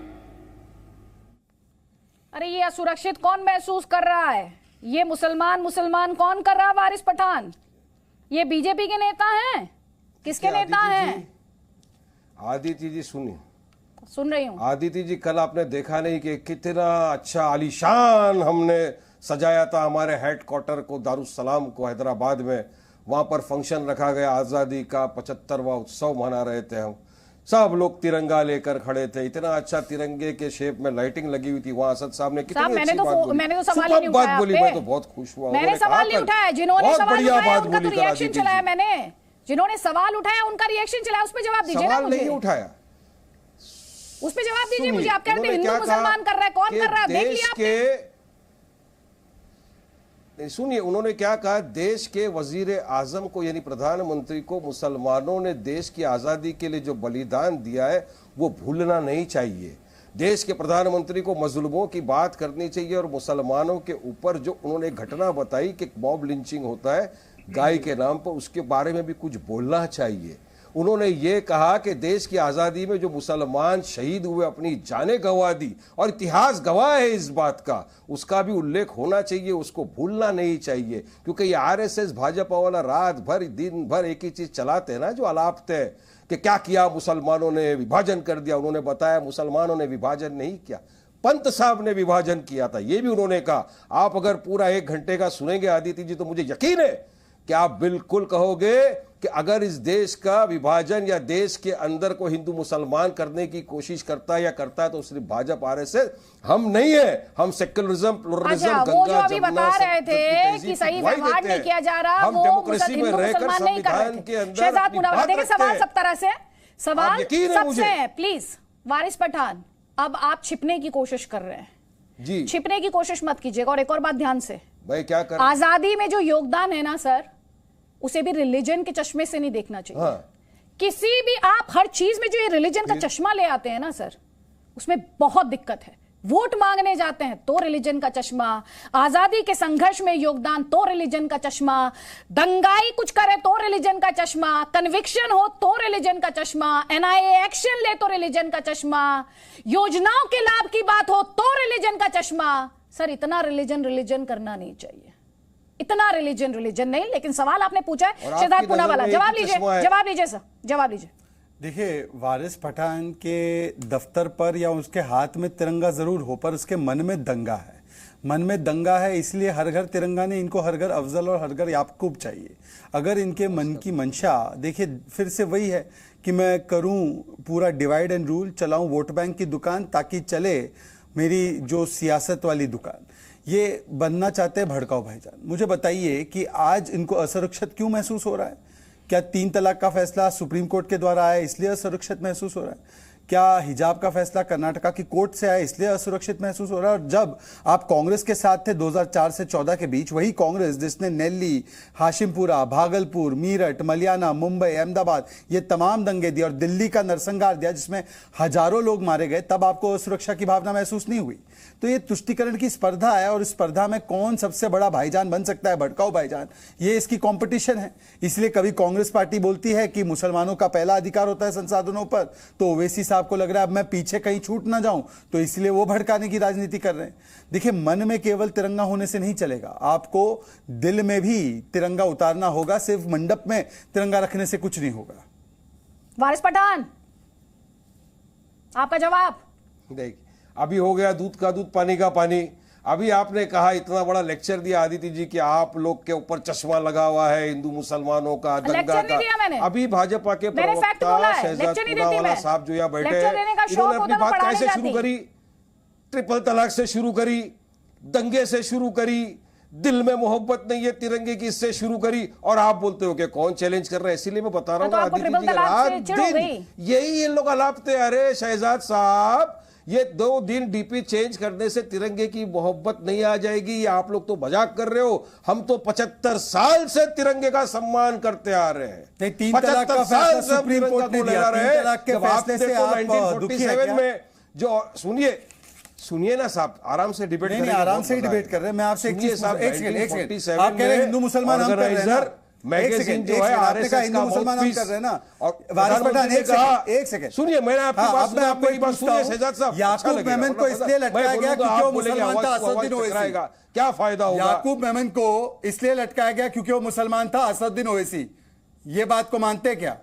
अरे ये असुरक्षित कौन महसूस कर रहा है? ये मुसलमान कौन कर रहा है? वारिस पठान, ये बीजेपी के नेता हैं? किसके नेता हैं? आदित्य जी सुनिए, सुन रही हूं। आदित्य जी, कल आपने देखा नहीं कि कितना अच्छा आलीशान हमने सजाया था हमारे हेडक्वार्टर को, दारुस्सलाम को हैदराबाद में। वहां पर फंक्शन रखा गया, आजादी का 75वां उत्सव मना रहे थे हम। सब लोग तिरंगा लेकर खड़े थे। इतना अच्छा तिरंगे के शेप में लाइटिंग लगी हुई थी वहां। असद साहब ने कितनी अच्छी बात बोली। मैं तो बहुत खुश हुआ। मैंने सवाल नहीं उठाया, जिन्होंने सवाल उठाया उनका तो रिएक्शन चलाया। मैंने जिन्होंने सवाल उठाया उनका रिएक्शन चलाया, उस पर जवाब दीजिए ना मुझे। नहीं उठाया, उस पर जवाब दीजिए मुझे। आप कहते हैं हिंदू मुसलमान कर रहा है, कौन कर रहा है? देख लिया आपने? सुनिए, उन्होंने क्या कहा, देश के वजीर आजम को यानी प्रधानमंत्री को मुसलमानों ने देश की आजादी के लिए जो बलिदान दिया है वो भूलना नहीं चाहिए। देश के प्रधानमंत्री को मजलूमों की बात करनी चाहिए और मुसलमानों के ऊपर जो उन्होंने घटना बताई कि मॉब लिंचिंग होता है गाय के नाम पर, उसके बारे में भी कुछ बोलना चाहिए। उन्होंने ये कहा कि देश की आज़ादी में जो मुसलमान शहीद हुए, अपनी जानें गंवा दी और इतिहास गवाह है इस बात का, उसका भी उल्लेख होना चाहिए, उसको भूलना नहीं चाहिए। क्योंकि ये आरएसएस भाजपा वाला रात भर दिन भर एक ही चीज़ चलाते हैं ना, जो अलापते हैं कि क्या किया मुसलमानों ने, विभाजन कर दिया। उन्होंने बताया मुसलमानों ने विभाजन नहीं किया, पंत साहब ने विभाजन किया था, ये भी उन्होंने कहा। आप अगर पूरा 1 घंटे का सुनेंगे आदित्य जी तो मुझे यकीन है कि आप बिल्कुल कहोगे कि अगर इस देश का विभाजन या देश के अंदर को हिंदू मुसलमान करने की कोशिश करता है या करता है तो सिर्फ भाजपा आरएसएस, हम नहीं है। हम सेक्युलरिज्म, प्लुरलिज्म, वो जो अभी बता रहे थे कि सही व्यवहार नहीं किया जा रहा, हम डेमोक्रेसी में रहकर संविधान के अंदर शहजाद मुनावर, देखिए सवाल सब तरह से, सवाल सबसे है। प्लीज वारिस पठान, अब आप छिपने की कोशिश कर रहे हैं जी, छिपने की कोशिश मत कीजिएगा। और एक और बात ध्यान से, भाई क्या कर, आजादी में जो योगदान है ना सर, उसे भी रिलीजन के चश्मे से नहीं देखना चाहिए। हाँ। किसी भी आप हर चीज में जो ये रिलीजन का चश्मा ले आते हैं ना सर, उसमें बहुत दिक्कत है। वोट मांगने जाते हैं तो रिलीजन का चश्मा, आजादी के संघर्ष में योगदान तो रिलीजन का चश्मा, दंगाई कुछ करे तो रिलीजन का चश्मा, कन्विक्शन हो तो रिलीजन का चश्मा, एनआईए एक्शन ले तो रिलीजन का चश्मा, योजनाओं के लाभ की बात हो तो रिलीजन का चश्मा। सर इतना रिलीजन करना नहीं चाहिए, इतना रिलीजन नहीं। लेकिन सवाल आपने पूछा है शहजाद पूनावाला, जवाब लीजिए सर, जवाब लीजिए। देखिए, वारिस पठान के दफ्तर पर या उसके हाथ में तिरंगा जरूर हो, पर उसके मन में दंगा है। मन में दंगा है, इसलिए हर घर तिरंगा ने इनको हर घर अफजल और हर घर याकूब चाहिए। अगर इनके मन की मंशा, देखिए फिर से वही है कि मैं करूं पूरा डिवाइड एंड रूल, चलाऊं वोट बैंक की दुकान ताकि चले मेरी जो सियासत वाली दुकान, ये बनना चाहते हैं भड़काऊ भाईजान। मुझे बताइए कि आज इनको असुरक्षित क्यों महसूस हो रहा है? क्या 3 तलाक का फैसला सुप्रीम कोर्ट के द्वारा आया इसलिए असुरक्षित महसूस हो रहा है? क्या हिजाब का फैसला कर्नाटका की कोर्ट से आया इसलिए असुरक्षित महसूस हो रहा है? और जब आप कांग्रेस के साथ थे 2004 से 14 के बीच, वही कांग्रेस जिसने नेल्ली, हाशिमपुरा, भागलपुर, मीरठ, मलियाना, मुंबई, अहमदाबाद ये तमाम दंगे दिए और दिल्ली का नरसंहार दिया जिसमें हजारों लोग मारे गए, तब आपको असुरक्षा की भावना महसूस नहीं हुई? तो ये तुष्टीकरण की स्पर्धा है और इस स्पर्धा में कौन सबसे बड़ा भाईजान बन सकता है, भड़काऊ भाईजान, ये इसकी कंपटीशन है। इसलिए कभी कांग्रेस पार्टी बोलती है कि मुसलमानों का पहला अधिकार होता है संसाधनों पर, तो ओवैसी साहब को लग रहा है अब मैं पीछे कहीं छूट ना जाऊं, तो इसलिए वो भड़काने की राजनीति कर रहे हैं। देखिए, मन में केवल तिरंगा होने से नहीं चलेगा, आपको दिल में भी तिरंगा उतारना होगा। सिर्फ मंडप में तिरंगा रखने से कुछ नहीं होगा। वारिस पठान, आपका जवाब। देखिए, अभी हो गया दूध का दूध पानी का पानी। अभी आपने कहा, इतना बड़ा लेक्चर दिया आदित्य जी कि आप लोग के ऊपर चश्मा लगा हुआ है हिंदू मुसलमानों का, दंगा का। अभी भाजपा के प्रवक्ता शहजाद पूनावाला साहब जो यहाँ बैठे हैं, इन्होंने अपनी बात कैसे शुरू करी? ट्रिपल तलाक से शुरू करी, दंगे से शुरू करी, दिल में मोहब्बत नहीं है तिरंगे की, इससे शुरू करी। और आप बोलते हो कि कौन चैलेंज कर रहा है? इसीलिए मैं बता रहा हूँ आदित्य जी, रात दिन यही इन लोग अलापते। अरे शहजाद साहब, ये 2 दिन डीपी चेंज करने से तिरंगे की मोहब्बत नहीं आ जाएगी। ये आप लोग तो मजाक कर रहे हो। हम तो 75 साल से तिरंगे का सम्मान करते आ रहे हैं। 75 साल से सुप्रीम कोर्ट ने दिया। 1947 में जो सुनिए ना साहब, आराम से डिबेट करें। आराम से ही डिबेट कर रहे हैं। मैं आपसे एक सेकंड, आप कह रहे हिंदू मुसलमान हम कर रहे हैं, मैगजीन जो है आरएसएस का मुसलमान हम कर रहे हैं ना। और वारिस पठान एक सेकंड सुनिए, मैंने आपकी बात सुनी, आपको एक बात सुनिए शहजाद साहब। याकूब मेमन को इसलिए लटकाया गया क्योंकि वो मुसलमान था, असदुद्दीन ओवैसी। क्या फायदा होगा? याकूब मेमन को इसलिए लटकाया गया क्योंकि वो मुसलमान था, असदुद्दीन ओवैसी। ये बात को मानते क्या?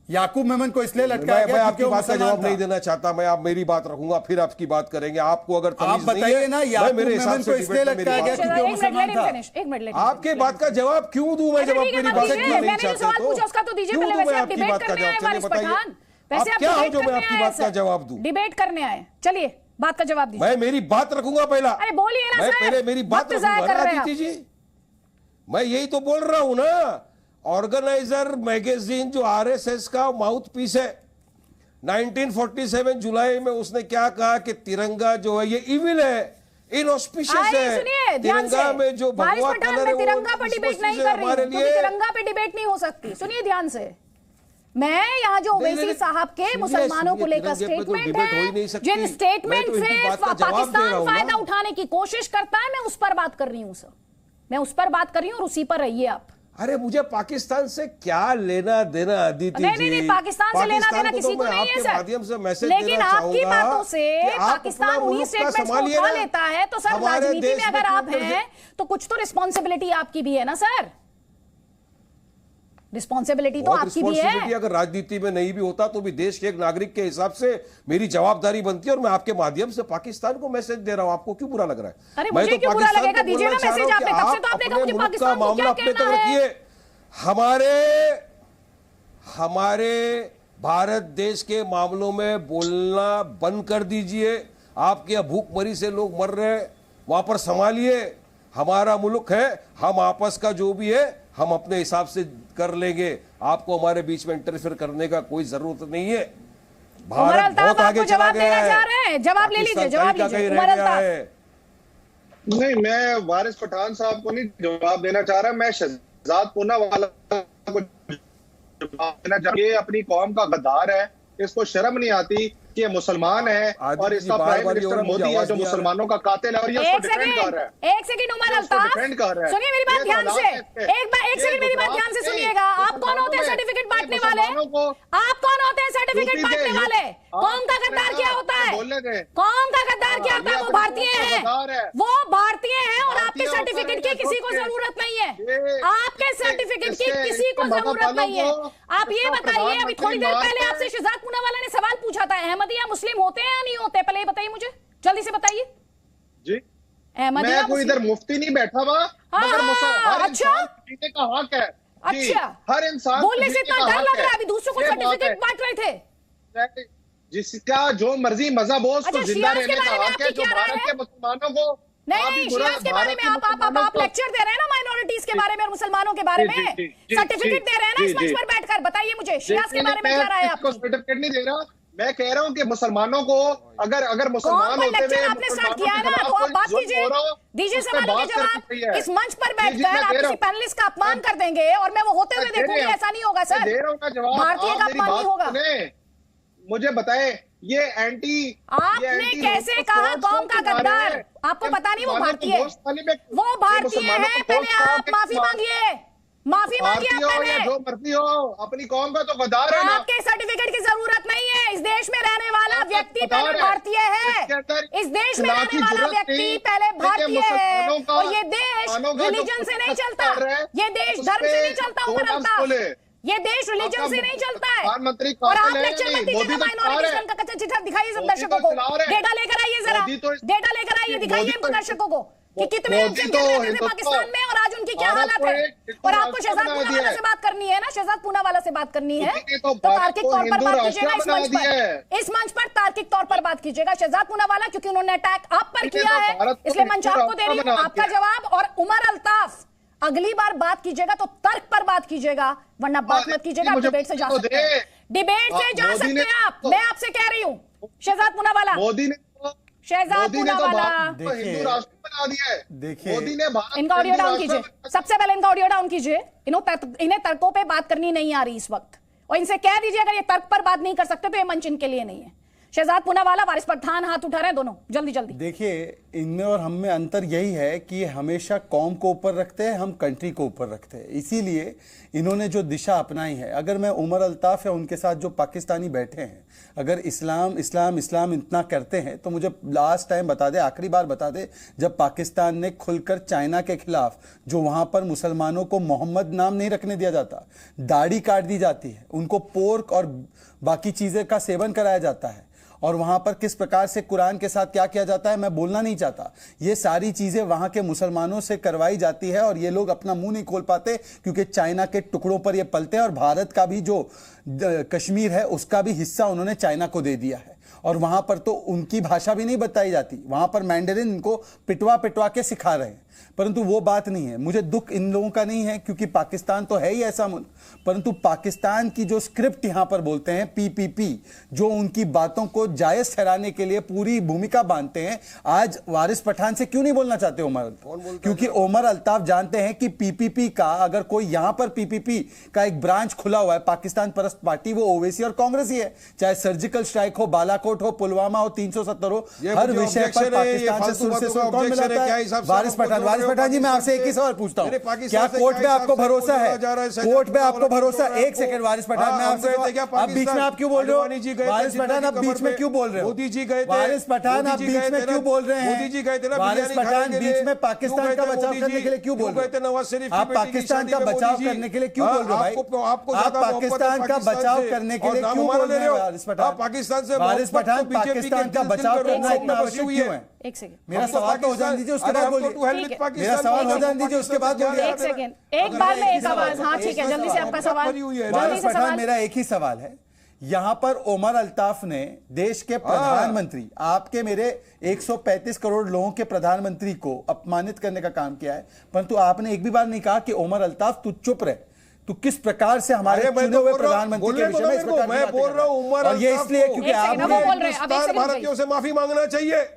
याकूब मेमन को इसलिए लटकाया गया। मैं आपकी बात का जवाब नहीं देना चाहता। मैं आप मेरी बात रखूंगा, फिर आपकी बात करेंगे। आपको अगर आप बताइए ना, याकूब मेमन को इसलिए लटकाया गया क्योंकि वो मुसलमान था। एक मिनट, आपके बात का जवाब क्यों दूं मैं? जब आप मेरी बात क्यों नहीं चाहते तो दीजिए पहले। वैसे आप डिबेट करने आए वारिस पठान, वैसे आप क्या हो जो मैं आपकी बात का जवाब दूं? डिबेट करने आए, चलिए बात का जवाब दीजिए। मैं मेरी बात रखूंगा पहला। अरे बोलिए ना सर, पहले मेरी बात रखूंगा जी। मैं यही तो बोल रहा हूं ना। ऑर्गेनाइजर मैगजीन जो आरएसएस का माउथ पीस है, 1947 जुलाई में उसने क्या कहा कि तिरंगा जो है ये इविल है, इनऑस्पिशियस है। तिरंगा में जो भगवा कलर है, तिरंगा पर डिबेट नहीं कर रही हूं, क्योंकि तिरंगा पे डिबेट नहीं हो सकती। सुनिए ध्यान से, मैं यहाँ जो ओवैसी साहब के मुसलमानों को लेकर स्टेटमेंट है, जिन स्टेटमेंट से पाकिस्तान फायदा उठाने की कोशिश करता है, मैं उस पर बात कर रही हूँ सर। मैं उस पर बात कर रही हूँ और उसी पर रहिए आप। अरे मुझे पाकिस्तान से क्या लेना देना अदिति जी? नहीं, पाकिस्तान से लेना देना किसी को नहीं है सर। माध्यम से मैसेज लेकिन आपकी बातों से पाकिस्तान उन्हीं स्टेटमेंट्स को उठा लेता है, तो सर राजनीति में अगर आप हैं तो कुछ तो रिस्पॉन्सिबिलिटी आपकी भी है ना सर। रिस्पॉन्सिबिलिटी तो आपकी भी है। अगर राजनीति में नहीं भी होता तो भी देश के एक नागरिक के हिसाब से मेरी जवाबदारी बनती है, और मैं आपके माध्यम से पाकिस्तान को मैसेज दे रहा हूं। आपको क्यों बुरा लग रहा है? अरे मुझे क्यों बुरा लगेगा? दीजिए ना मैसेज। आपने कब से तो आपने कहा मुझे पाकिस्तान को क्या कहना है? हमारे भारत देश के मामलों में बोलना बंद कर दीजिए। आपके यहाँ भूखमरी से लोग मर रहे हैं, वहां पर संभालिए। हमारा मुल्क है, हम आपस का जो भी है हम अपने हिसाब से कर लेंगे। आपको हमारे बीच में इंटरफेयर करने का कोई जरूरत नहीं है। भारत बहुत आगे चला गया है। जवाब ले लीजिए, जवाब लीजिए। नहीं, मैं वारिस पठान साहब को नहीं जवाब देना चाह रहा, मैं शहजाद पूनावाला को जवाब देना चाहिए। ये अपनी कौम का गद्दार है, इसको शर्म नहीं आती कि ये मुसलमान है और इसका प्राइम मिनिस्टर मोदी है जो मुसलमानों का कातिल है और ये उसको डिफेंड कर रहा है। एक सेकंड उमर अल्ताफ, सुनिए मेरी बात ध्यान से, एक सेकंड मेरी बात ध्यान से सुनिएगा। आप कौन होते हैं सर्टिफिकेट बांटने वाले? आप कौन होते हैं सर्टिफिकेट बांटने वाले? कौम का गद्दार क्या होता है? कौम का गद्दार क्या होता है? वो भारतीय है, वो भारतीय है और आपके सर्टिफिकेट की किसी को जरूरत नहीं है। आपके सर्टिफिकेट की किसी को जरूरत नहीं है। आप ये बताइए, अभी थोड़ी देर पहले आपसे शहजाद पूनावाला ने सवाल पूछा था, अहमदिया मुस्लिम होते हैं या नहीं होते? पहले ये बताइए मुझे, जल्दी से बताइए जी। अहमदिया मैं कोई इधर मुफ्ती नहीं बैठा हुआ, मगर हर इंसान जीने का हक है। अच्छा, हर इंसान बोलने से इतना डर लग रहा है, अभी दूसरों को सर्टिफिकेट बांट रहे थे। जिसका जो मर्जी मजहब हो उसको जिंदा रहने का हक है। जो क्या भारत के मुसलमानों को नहीं, शियाज के बारे में आप लेक्चर दे रहे हैं ना, माइनॉरिटीज के बारे में और मुसलमानों के बारे में सर्टिफिकेट दे रहे हैं ना इस मंच पर बैठकर। बताइए मुझे शियाज के बारे में क्या राय है आपकी? सर्टिफिकेट नहीं दे रहा, मैं कह रहा हूँ कि मुसलमानों को अगर मुसलमान होते हुए आपने स्टार्ट किया है ना, तो आप बात कीजिए, दीजिए सवालों के जवाब। इस मंच पर बैठकर आप किसी पैनलिस्ट का अपमान कर देंगे और मैं वो होते हुए देखूंगी, ऐसा नहीं होगा सर। भारतीय का अपमान नहीं होगा। मुझे बताए ये आपने कैसे कहा कौम का गद्दार? आपको पता नहीं वो भारतीय है, वो भारतीय है। पहले आप माफी मांगिए, माफी मांगिए आपने। जो मर्जी हो, अपनी कौम का तो गद्दार है ना। आपके सर्टिफिकेट की जरूरत नहीं है। इस देश में रहने वाला व्यक्ति पहले भारतीय है। इस देश में रहने वाला व्यक्ति पहले भारतीय है और ये देश रिलीजन से नहीं चलता, ये देश धर्म से नहीं चलता। उमर अल्ताफ, ये देश रिलीजन से नहीं चलता है। और आप लेक्चर मत दीजिएगा माइनॉरिटीज का कच्चा चिट्ठा दिखाइए सब दर्शकों को। डेटा लेकर आइए, जरा डेटा लेकर आइए, दिखाइए हमको दर्शकों को कि कितने पाकिस्तान में और आज उनकी क्या हालत है। और आपको शहजाद पूनावाला से बात करनी है ना, शहजाद पूनावाला से बात करनी है तो तार्किक तौर पर बात कीजिएगा इस मंच पर। इस मंच पर तार्किक तौर पर बात कीजिएगा शहजाद पूनावाला, क्योंकि उन्होंने अटैक आप पर किया है, इसलिए मंच आपको दे रही हूँ आपका जवाब। और उमर अल्ताफ, अगली बार बात कीजिएगा तो तर्क पर बात कीजिएगा, वरना बात मत कीजिएगा। आप डिबेट से जा सकते हैं, डिबेट से जा सकते हैं आप। मैं आपसे कह रही हूँ शहजाद पूनावाला, शहजाद पूनावाला, हिंदू राष्ट्र बना दिया है। देखिए, मोदी ने इनका ऑडियो डाउन कीजिए, सबसे पहले इनका ऑडियो डाउन कीजिए। इन्हें तर्कों पे बात करनी नहीं आ रही इस वक्त, और इनसे कह दीजिए अगर ये तर्क पर बात नहीं कर सकते तो ये मंच इनके लिए नहीं है। शहजाद पूनावाला, वारिस पठान हाथ उठा रहे हैं दोनों, जल्दी जल्दी। देखिए, इनमें और हम में अंतर यही है कि हमेशा कौम को ऊपर रखते हैं, हम कंट्री को ऊपर रखते हैं। इसीलिए इन्होंने जो दिशा अपनाई है, अगर मैं उमर अल्ताफ या उनके साथ जो पाकिस्तानी बैठे हैं, अगर इस्लाम इस्लाम इस्लाम इतना करते हैं तो मुझे लास्ट टाइम बता दे, आखिरी बार बता दे जब पाकिस्तान ने खुलकर चाइना के खिलाफ, जो वहां पर मुसलमानों को मोहम्मद नाम नहीं रखने दिया जाता, दाढ़ी काट दी जाती है, उनको पोर्क और बाकी चीजें का सेवन कराया जाता है, और वहां पर किस प्रकार से कुरान के साथ क्या किया जाता है मैं बोलना नहीं चाहता। ये सारी चीजें वहां के मुसलमानों से करवाई जाती है और ये लोग अपना मुंह नहीं खोल पाते क्योंकि चाइना के टुकड़ों पर ये पलते हैं। और भारत का भी जो कश्मीर है उसका भी हिस्सा उन्होंने चाइना को दे दिया है, और वहां पर तो उनकी भाषा भी नहीं बताई जाती, वहां पर मैंडरिन इनको पिटवा पिटवा के सिखा रहे हैं। परंतु वो बात नहीं है। मुझे दुख इन लोगों का नहीं है क्योंकि पाकिस्तान तो है ही ऐसा मुल्क, परंतु पाकिस्तान की जो स्क्रिप्ट यहां पर बोलते हैं पीपीपी, जो उनकी बातों को जायज ठहराने के लिए पूरी भूमिका बांधते हैं। आज वारिस पठान से क्यों नहीं बोलना चाहते उमर अल्ताफ? क्योंकि उमर अल्ताफ जानते हैं कि पीपीपी का अगर कोई यहां पर पीपीपी का एक ब्रांच खुला हुआ है, पाकिस्तान परस्त पार्टी, वो ओवैसी और कांग्रेस ही है। चाहे सर्जिकल स्ट्राइक हो, बालाकोट हो, पुलवामा हो, 370 हो, हर विषय पर पाकिस्तान से सुर से सुर कौन मिलाता है? वारिस पठान जी, मैं आपसे एक ही सवाल पूछता हूं, क्या कोर्ट पे आपको भरोसा है? कोर्ट पे आपको भरोसा? एक सेकंड वारिस पठान, मैं आपसे, अब बीच में आप क्यों बोल रहे हो? वारिस पठान, आप बीच में क्यों बोल रहे हो? मोदी जी गए थे, वारिस पठान, आप बीच में क्यों बोल रहे हैं? मोदी जी गए थे ना, वारिस पठान बीच में पाकिस्तान का बचाव करने के लिए क्यों बोल रहे हैं? नवाज शरीफ, आप पाकिस्तान का बचाव करने के लिए क्यों बोल रहे हो भाई? आप पाकिस्तान का बचाव करने के लिए क्यों बोल रहे हो वारिस पठान? पाकिस्तान से वारिस पठान पाकिस्तान का बचाव करना इतना आवश्यक क्यों है? एक सेकंड, मेरा सवाल तो हो जाने दीजिए, उसके बाद बोलिए। मेरा सवाल हो जाने दीजिए, उसके बाद बोलिए। एक सेकंड, एक बार में एक आवाज। हाँ ठीक है, जल्दी से आपका सवाल। वारिस पठान, मेरा एक ही सवाल है। यहां पर उमर अल्ताफ ने देश के प्रधानमंत्री, आपके मेरे 135 करोड़ लोगों के प्रधानमंत्री को अपमानित करने का काम किया है, परंतु आपने एक भी बार नहीं कहा कि उमर अल्ताफ तू चुप रहे, तू किस प्रकार से हमारे चुने हुए प्रधानमंत्री के विषय में इस प्रकार मैं बोल रहा हूं उमर, और ये इसलिए क्योंकि आपने भारतीयों से माफी मांगना चाहिए।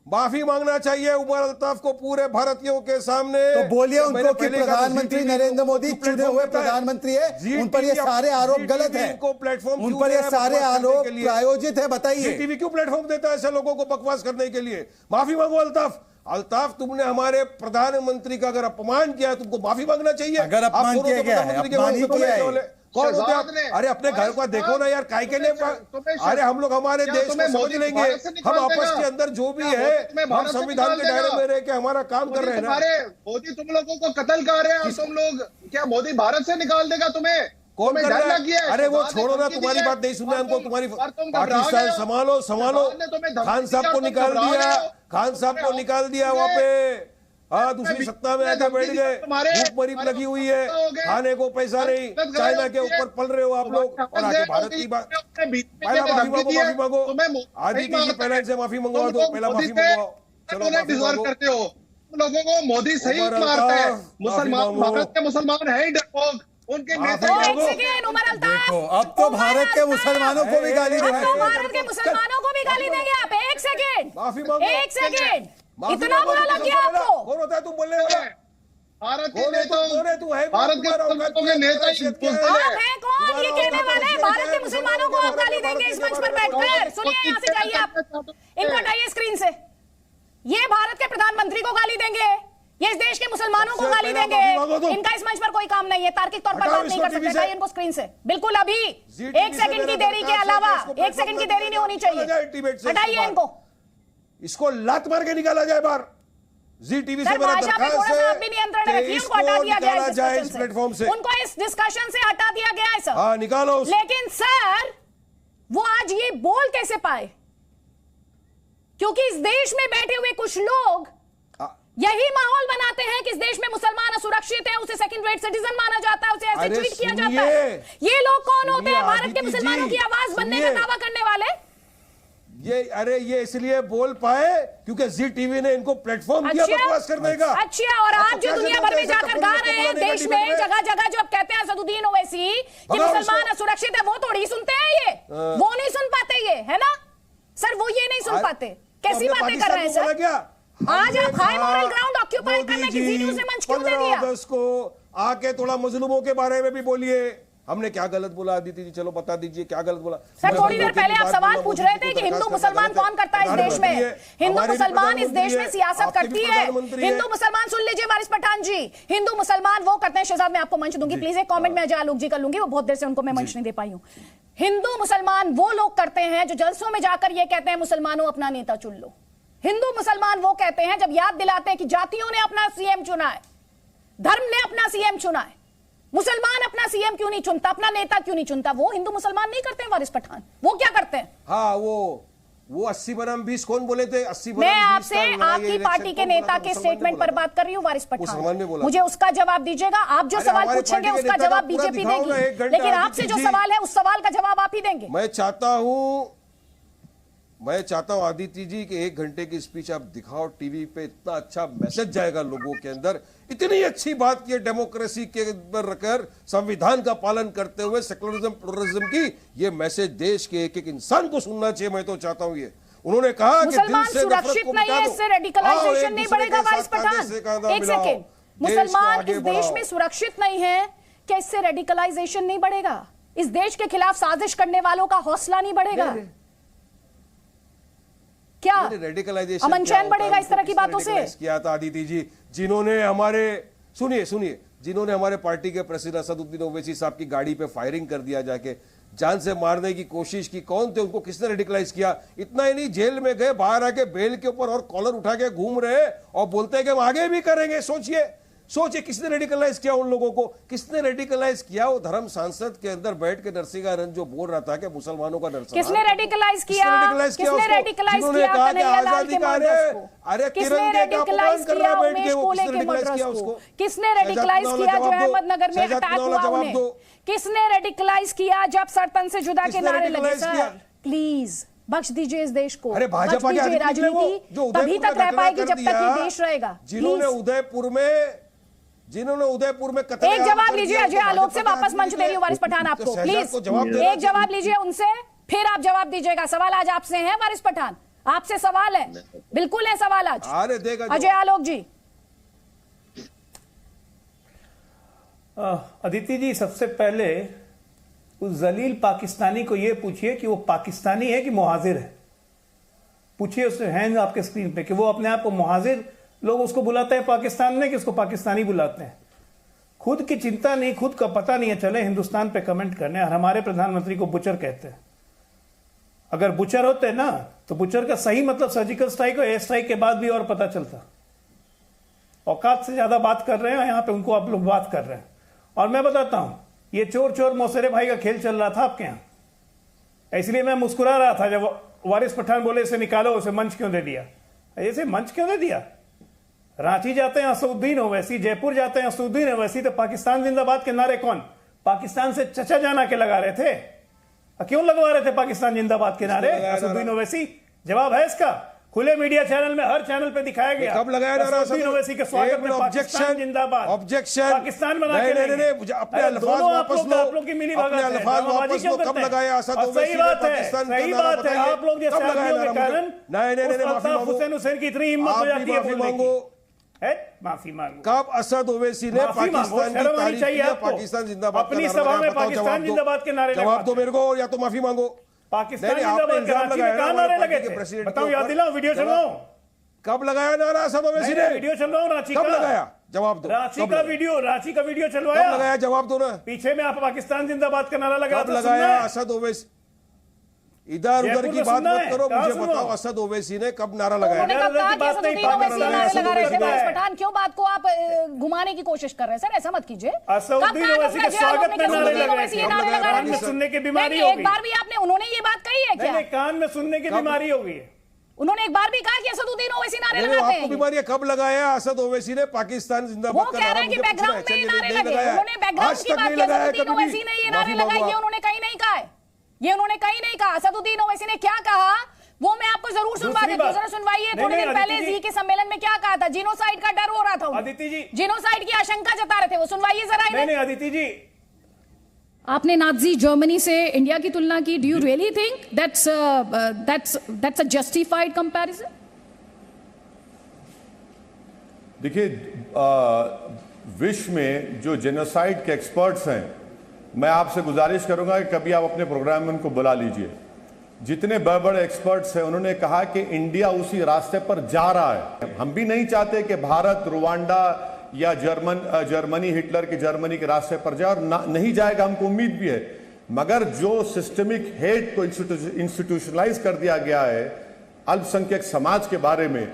माफी मांगना चाहिए उमर अल्ताफ को पूरे भारतीयों के सामने। तो बोलिए मैंने उनको कि पहले कहा प्रधानमंत्री ZTV नरेंद्र मोदी को चुने हुए प्लेटफॉर्म प्रधानमंत्री है, ZTV उन पर ये सारे आरोप गलत है, इनको प्लेटफॉर्म उन पर ये सारे आरोप प्रायोजित है। बताइए ZTV क्यों प्लेटफॉर्म देता है ऐसे लोगों को बकवास करने के लिए? माफी मांगो अल्ताफ। अल्ताफ, तुमने हमारे प्रधानमंत्री का अगर अपमान किया है, तुमको माफी मांगना चाहिए। अगर अपमान किया गया है, अपमान ही किया है। कौन होते हैं? अरे अपने घर का देखो ना यार, काय के लिए? अरे हम लोग हमारे देश को समझ लेंगे, हम आपस के अंदर जो भी है हम संविधान के दायरे में रह के हमारा काम कर रहे हैं ना। मोदी तुम लोगों को कत्ल कर रहे हैं और तुम लोग क्या मोदी भारत से निकाल देगा तुम्हें? कौन कर रहा है? अरे वो छोड़ो ना, तुम्हारी बात नहीं सुनना हमको। तुम्हारी पाकिस्तान संभालो संभालो। खान साहब को निकाल दिया, खान साहब को निकाल दिया वहां पे। हाँ, दूसरी सत्ता में आके बैठ गए, भूखमरी लगी हुई है, खाने को पैसा नहीं, चाइना के ऊपर पल रहे हो आप लोग। और आगे भारत की बात, पहला माफी मांगो, माफी मांगो। आदित्य जी पहले से माफी मंगवा दो, पहला माफी मंगवाओ। चलो माफी मांगो। करते हो तुम लोगों को मोदी सही मारता है। मुसलमान, भारत के मुसलमान है ही डरपोक, उनके नेता। देखो, अब तो भारत के मुसलमानों को भी गाली दे रहे हैं। भारत के मुसलमानों को भी गाली देंगे आप? एक सेकेंड, माफी मांगो। एक सेकेंड, इतना बुरा लग गया आपको? कौन होता है तुम बोलने वाला? भारत के कौन है तू? है भारत के नेता आप हैं कौन ये कहने वाले? भारत के मुसलमानों को आप गाली देंगे इस मंच पर बैठकर? सुनिए, यहाँ से जाइए आप, इनको हटाइए स्क्रीन से। ये भारत के प्रधानमंत्री को गाली देंगे, ये इस देश के मुसलमानों को गाली देंगे। इनका इस मंच पर कोई काम नहीं है, तार्किक तौर पर बात नहीं कर सकते। हटाइए इनको स्क्रीन से, बिल्कुल अभी। एक सेकंड की देरी के अलावा, एक सेकंड की देरी नहीं होनी चाहिए। हटाइए इनको, इसको लात मार के निकाला जाए बाहर। ZTV से मेरा दरखास्त है भी नियंत्रण रखिए, उनको हटा दिया गया है जाए इस प्लेटफॉर्म से, उनको इस डिस्कशन से हटा दिया गया है सर। हाँ, निकालो। लेकिन सर वो आज ये बोल कैसे पाए? क्योंकि इस देश में बैठे हुए कुछ लोग यही माहौल बनाते हैं कि इस देश में मुसलमान असुरक्षित है, उसे सेकंड रेट सिटीजन माना जाता है, उसे ऐसे ट्रीट किया जाता है। ये लोग कौन होते हैं? भारत के मुसलमानों की आवाज बनने का दावा करने वाले। ये इसलिए बोल पाए क्योंकि ZTV ने इनको प्लेटफॉर्म दिया बकवास करने का। अच्छा, और आप जो दुनिया भर में जाकर गा रहे हैं देश में जगह जगह, जो आप कहते हैं असदुद्दीन ओवैसी कि मुसलमान असुरक्षित है, वो थोड़ी सुनते हैं, ये वो नहीं सुन पाते, ये है ना सर, वो ये नहीं सुन पाते। कैसी बातें कर रहे हैं सर? आज आप हाई मॉरल ग्राउंड ऑक्यूपाई करने की जी न्यूज़ ने मंच क्यों दे दिया? अगस्त को आके थोड़ा मजलूमों के बारे में भी बोलिए। हमने क्या गलत बोला आदित्य जी? चलो बता दीजिए क्या गलत बोला। सर थोड़ी देर पहले आप सवाल पूछ रहे थे कि हिंदू मुसलमान कौन करता है इस देश में? हिंदू मुसलमान इस देश में सियासत करती है। हिंदू मुसलमान, सुन लीजिए वारिस पठान जी, हिंदू मुसलमान वो करते हैं। शहजाद मैं आपको मंच दूंगी, प्लीज एक कमेंट में अजय आलोक जी कर लूंगी, वो बहुत देर से उनको मैं मंच नहीं दे पाई हूं। हिंदू मुसलमान वो लोग करते हैं जो जलसों में जाकर ये कहते हैं मुसलमानों अपना नेता चुन लो। हिंदू मुसलमान वो कहते हैं जब याद दिलाते हैं कि जातियों ने अपना सीएम चुना है, धर्म ने अपना सीएम चुना है, मुसलमान अपना सीएम क्यों नहीं चुनता, अपना नेता क्यों नहीं चुनता? वो हिंदू मुसलमान नहीं करते हैं वारिस पठान। वो क्या करते हैं? हाँ, वो 80 बनाम 20 कौन बोले थे? 80 बनाम 20। मैं आपसे आपकी पार्टी के नेता के स्टेटमेंट पर बात कर रही हूँ वारिस पठान, मुझे उसका जवाब दीजिएगा। आप जो सवाल पूछेंगे उसका जवाब बीजेपी देगी, लेकिन आपसे जो सवाल है उस सवाल का जवाब आप ही देंगे। मैं चाहता हूं आदित्य जी कि 1 घंटे की स्पीच आप दिखाओ टीवी पे, इतना अच्छा मैसेज जाएगा लोगों के अंदर। इतनी अच्छी बात की डेमोक्रेसी के अंदर रखकर संविधान का पालन करते हुए सेकुलरिज्म प्लुरलिज्म की, ये मैसेज देश के एक एक इंसान को सुनना चाहिए। मैं तो चाहता हूं ये उन्होंने कहा कि दिल से सुरक्षित नहीं है, इससे रेडिकलाइजेशन नहीं बढ़ेगा। वारिस पठान एक सेकेंड, मुसलमान इस देश में सुरक्षित नहीं है, क्या इससे रेडिकलाइजेशन नहीं बढ़ेगा? इस देश के खिलाफ साजिश करने वालों का हौसला नहीं बढ़ेगा? क्या रेडिकलाइजेशन अमन चैन बढ़ेगा इस तरह की बातों से? किया था आदित्य जी, जिन्होंने हमारे सुनिए जिन्होंने हमारे पार्टी के प्रेसिडेंट असदुद्दीन ओवैसी साहब की गाड़ी पे फायरिंग कर दिया, जाके जान से मारने की कोशिश की, कौन थे? उनको किसने रेडिकलाइज किया? इतना ही नहीं, जेल में गए, बाहर आके बेल के ऊपर और कॉलर उठा के घूम रहे और बोलते हैं कि हम आगे भी करेंगे। सोचिए किसने रेडिकलाइज किया उन लोगों को? किसने रेडिकलाइज किया? वो धर्म सांसद के अंदर बैठ के नरसिंहारन जो बोल रहा था कि मुसलमानों का नरसंहार। किसने रेडिकलाइज किया? किसने रेडिकलाइज किया? आजादी का अरे किसने रेडिकलाइज किया? उमेश कोले के मर्डर्स को किसने रेडिकलाइज किया जो अहमदनगर में अटैक हुआ उन्हें? किसने रेडिकलाइज किया जब सरतन से जुदा के नारे लगे? सर प्लीज बख्श दीजिए इस देश को, भाजपा की राजनीति तभी तक रह पाएगी जब तक ये देश रहेगा। जिन्होंने उदयपुर में एक जवाब लीजिए अजय आलोक से, वापस मंच दे रही हूँ वारिस पठान आपको, प्लीज एक जवाब लीजिए उनसे, फिर आप जवाब दीजिएगा। सवाल आज आपसे है वारिस पठान, आपसे सवाल है, बिल्कुल है सवाल आज। अरे देगा अजय आलोक जी। अदिति जी, सबसे पहले उस जलील पाकिस्तानी को यह पूछिए कि वो पाकिस्तानी है कि मुहाजिर है। पूछिए उससे, हैंड आपके स्क्रीन पे, कि वो अपने आप को मुहाजिर लोग उसको बुलाते हैं पाकिस्तान में कि उसको पाकिस्तानी बुलाते हैं। खुद की चिंता नहीं, खुद का पता नहीं है, चले हिंदुस्तान पे कमेंट करने। और हमारे प्रधानमंत्री को बुचर कहते हैं। अगर बुचर होते ना तो बुचर का सही मतलब सर्जिकल स्ट्राइक और एयर स्ट्राइक के बाद भी और पता चलता। औकात से ज्यादा बात कर रहे हैं, यहां पे उनको आप लोग बात कर रहे हैं। और मैं बताता हूं, ये चोर चोर मौसेरे भाई का खेल चल रहा था आपके यहां, इसलिए मैं मुस्कुरा रहा था जब वारिस पठान बोले इसे निकालो, उसे मंच क्यों दे दिया। ऐसे मंच क्यों दे दिया? रांची जाते हैं असदुद्दीन ओवैसी, जयपुर जाते हैं असदुद्दीन ओवैसी, तो पाकिस्तान जिंदाबाद के नारे कौन पाकिस्तान से चचा जाना के लगा रहे थे? क्यों लगवा रहे थे पाकिस्तान जिंदाबाद के नारे असदुद्दीन ओवैसी? जवाब है इसका, खुले मीडिया चैनल में, हर चैनल पे दिखाया गया। कब लगाया नारा असदुद्दीन ओवैसी के स्वागत में पाकिस्तान जिंदाबाद, ऑब्जेक्शन, पाकिस्तान बना के नहीं, अपने अल्फाज वापस लो, आप लोग की मिली भगत अपने अल्फाज वापस लो। कब लगाया असद ओवैसी ने पाकिस्तान सही बात है, आप लोग जैसे आदमियों के कारण नहीं, हुसैन हुसैन की इतनी हिम्मत हो जाती है बोलने की। माफी मांगो। कब असद ओवैसी ने पाकिस्तान की तारीफ की, पाकिस्तान जिंदाबाद अपनी सभा में पाकिस्तान जिंदाबाद के नारे जवाब दो मेरे को, या तो माफी मांगो। पाकिस्तान जिंदाबाद कराची में कहां नारे लगे थे बताओ, याद दिलाओ, वीडियो चलाओ। कब लगाया नारा असद ओवैसी ने? वीडियो चल रहा हूं रांची का। कब लगाया? जवाब दो। रांची का वीडियो चलवाया। कब लगाया? जवाब दो ना। पीछे में आप पाकिस्तान जिंदाबाद का नारा लगा। कब लगाया असद ओवैसी? इधर उधर की बात मत करो, मुझे बताओ असद ओवैसी ने कब नारा लगाया? उन्होंने कब कहा कि असदुद्दीन ओवैसी नारे लगा रहे थे वारिस पठान? क्यों बात को आप घुमाने की कोशिश कर रहे हैं सर? ऐसा मत कीजिए। असदुद्दीन ओवैसी के स्वागत में नारे लगा रहे थे। कान में सुनने की बीमारी हो गई। एक बार भी आपने, उन्होंने ये बात कही है क्या? कान में सुनने की बीमारी हो गई है। उन्होंने एक बार भी कहा कि असदुद्दीन ओवैसी नारे लगाते हैं। आपको बीमारी है? कब लगाया असद ओवैसी ने पाकिस्तान जिंदाबाद वो कह रहे हैं कि बैकग्राउंड में ये नारे लगे। उन्होंने बैकग्राउंड की बात की, असदुद्दीन ओवैसी ने ये नारे लगाए, ये उन्होंने कहीं नहीं कहा है। ये उन्होंने कहीं नहीं कहा। असदुद्दीन ओवैसी ने क्या कहा वो मैं आपको जरूर सुनवा देता हूं, जरा सुनवाइए। थोड़े दिन पहले जी के सम्मेलन में क्या कहा था? जिनोसाइड का डर हो रहा था, अदिति जी जिनोसाइड की आशंका जता रहे थे, वो सुनवाइए जरा। नहीं अदिति जी, आपने नाजी जर्मनी से इंडिया की तुलना की। Do you really think that's a justified comparison? देखिए, विश्व में जो जेनोसाइड के एक्सपर्ट्स हैं, मैं आपसे गुजारिश करूंगा कि कभी आप अपने प्रोग्राम में उनको बुला लीजिए। जितने बड़े बड़े एक्सपर्ट्स हैं, उन्होंने कहा कि इंडिया उसी रास्ते पर जा रहा है। हम भी नहीं चाहते कि भारत रुवांडा या जर्मनी हिटलर के जर्मनी के रास्ते पर जाए, और नहीं जाएगा, हमको उम्मीद भी है। मगर जो सिस्टमिक हेट को इंस्टीट्यूशनलाइज कर दिया गया है अल्पसंख्यक समाज के बारे में,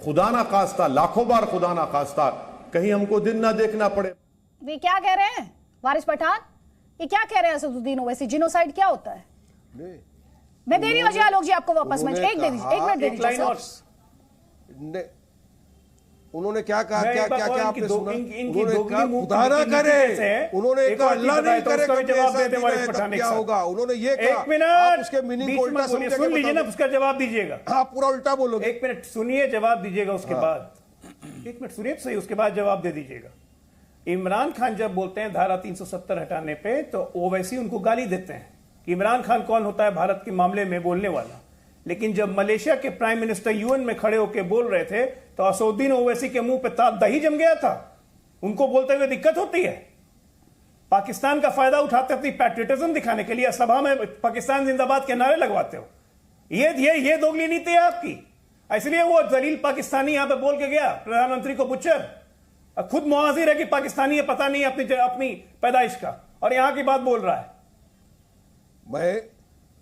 खुदा ना खास्ता, लाखों बार खुदा ना खास्ता, कहीं हमको दिन ना देखना पड़े। वे क्या कह रहे हैं वारिस पठान? ये क्या कह रहे हैं असदुद्दीन ओवैसी? जिनोसाइड क्या होता है? मैं दे रही हूं अजय आलोक जी आपको वापस मंच। एक मिनट दे दीजिए। उन्होंने क्या कहा? क्या आपने सुना? उन्होंने कहा खुदा ना करे, उन्होंने कहा अल्लाह नहीं करे, क्या होगा? उन्होंने ये कहा। एक मिनट, आप उसके मीनिंग को उल्टा समझ के सुन लीजिए ना, उसका जवाब दीजिएगा। आप पूरा उल्टा बोलोगे। एक मिनट सुनिए, जवाब दीजिएगा उसके बाद। एक मिनट सुनिए तो सही, उसके बाद जवाब दे दीजिएगा। इमरान खान जब बोलते हैं धारा 370 हटाने पे, तो ओवैसी उनको गाली देते हैं कि इमरान खान कौन होता है भारत के मामले में बोलने वाला। लेकिन जब मलेशिया के प्राइम मिनिस्टर यूएन में खड़े होकर बोल रहे थे, तो असदुद्दीन ओवैसी के मुंह पे दही जम गया था। उनको बोलते हुए दिक्कत होती है। पाकिस्तान का फायदा उठाते अपनी पैट्रियटिज्म दिखाने के लिए सभा में पाकिस्तान जिंदाबाद के नारे लगवाते हो। ये दोगली नीति है आपकी। इसलिए वो जलील पाकिस्तानी यहां पे बोल के गया प्रधानमंत्री को बुच्चर। खुद मुहाजिर है कि पाकिस्तानी है, पता नहीं अपनी पैदाइश का, और यहां की बात बोल रहा है। मैं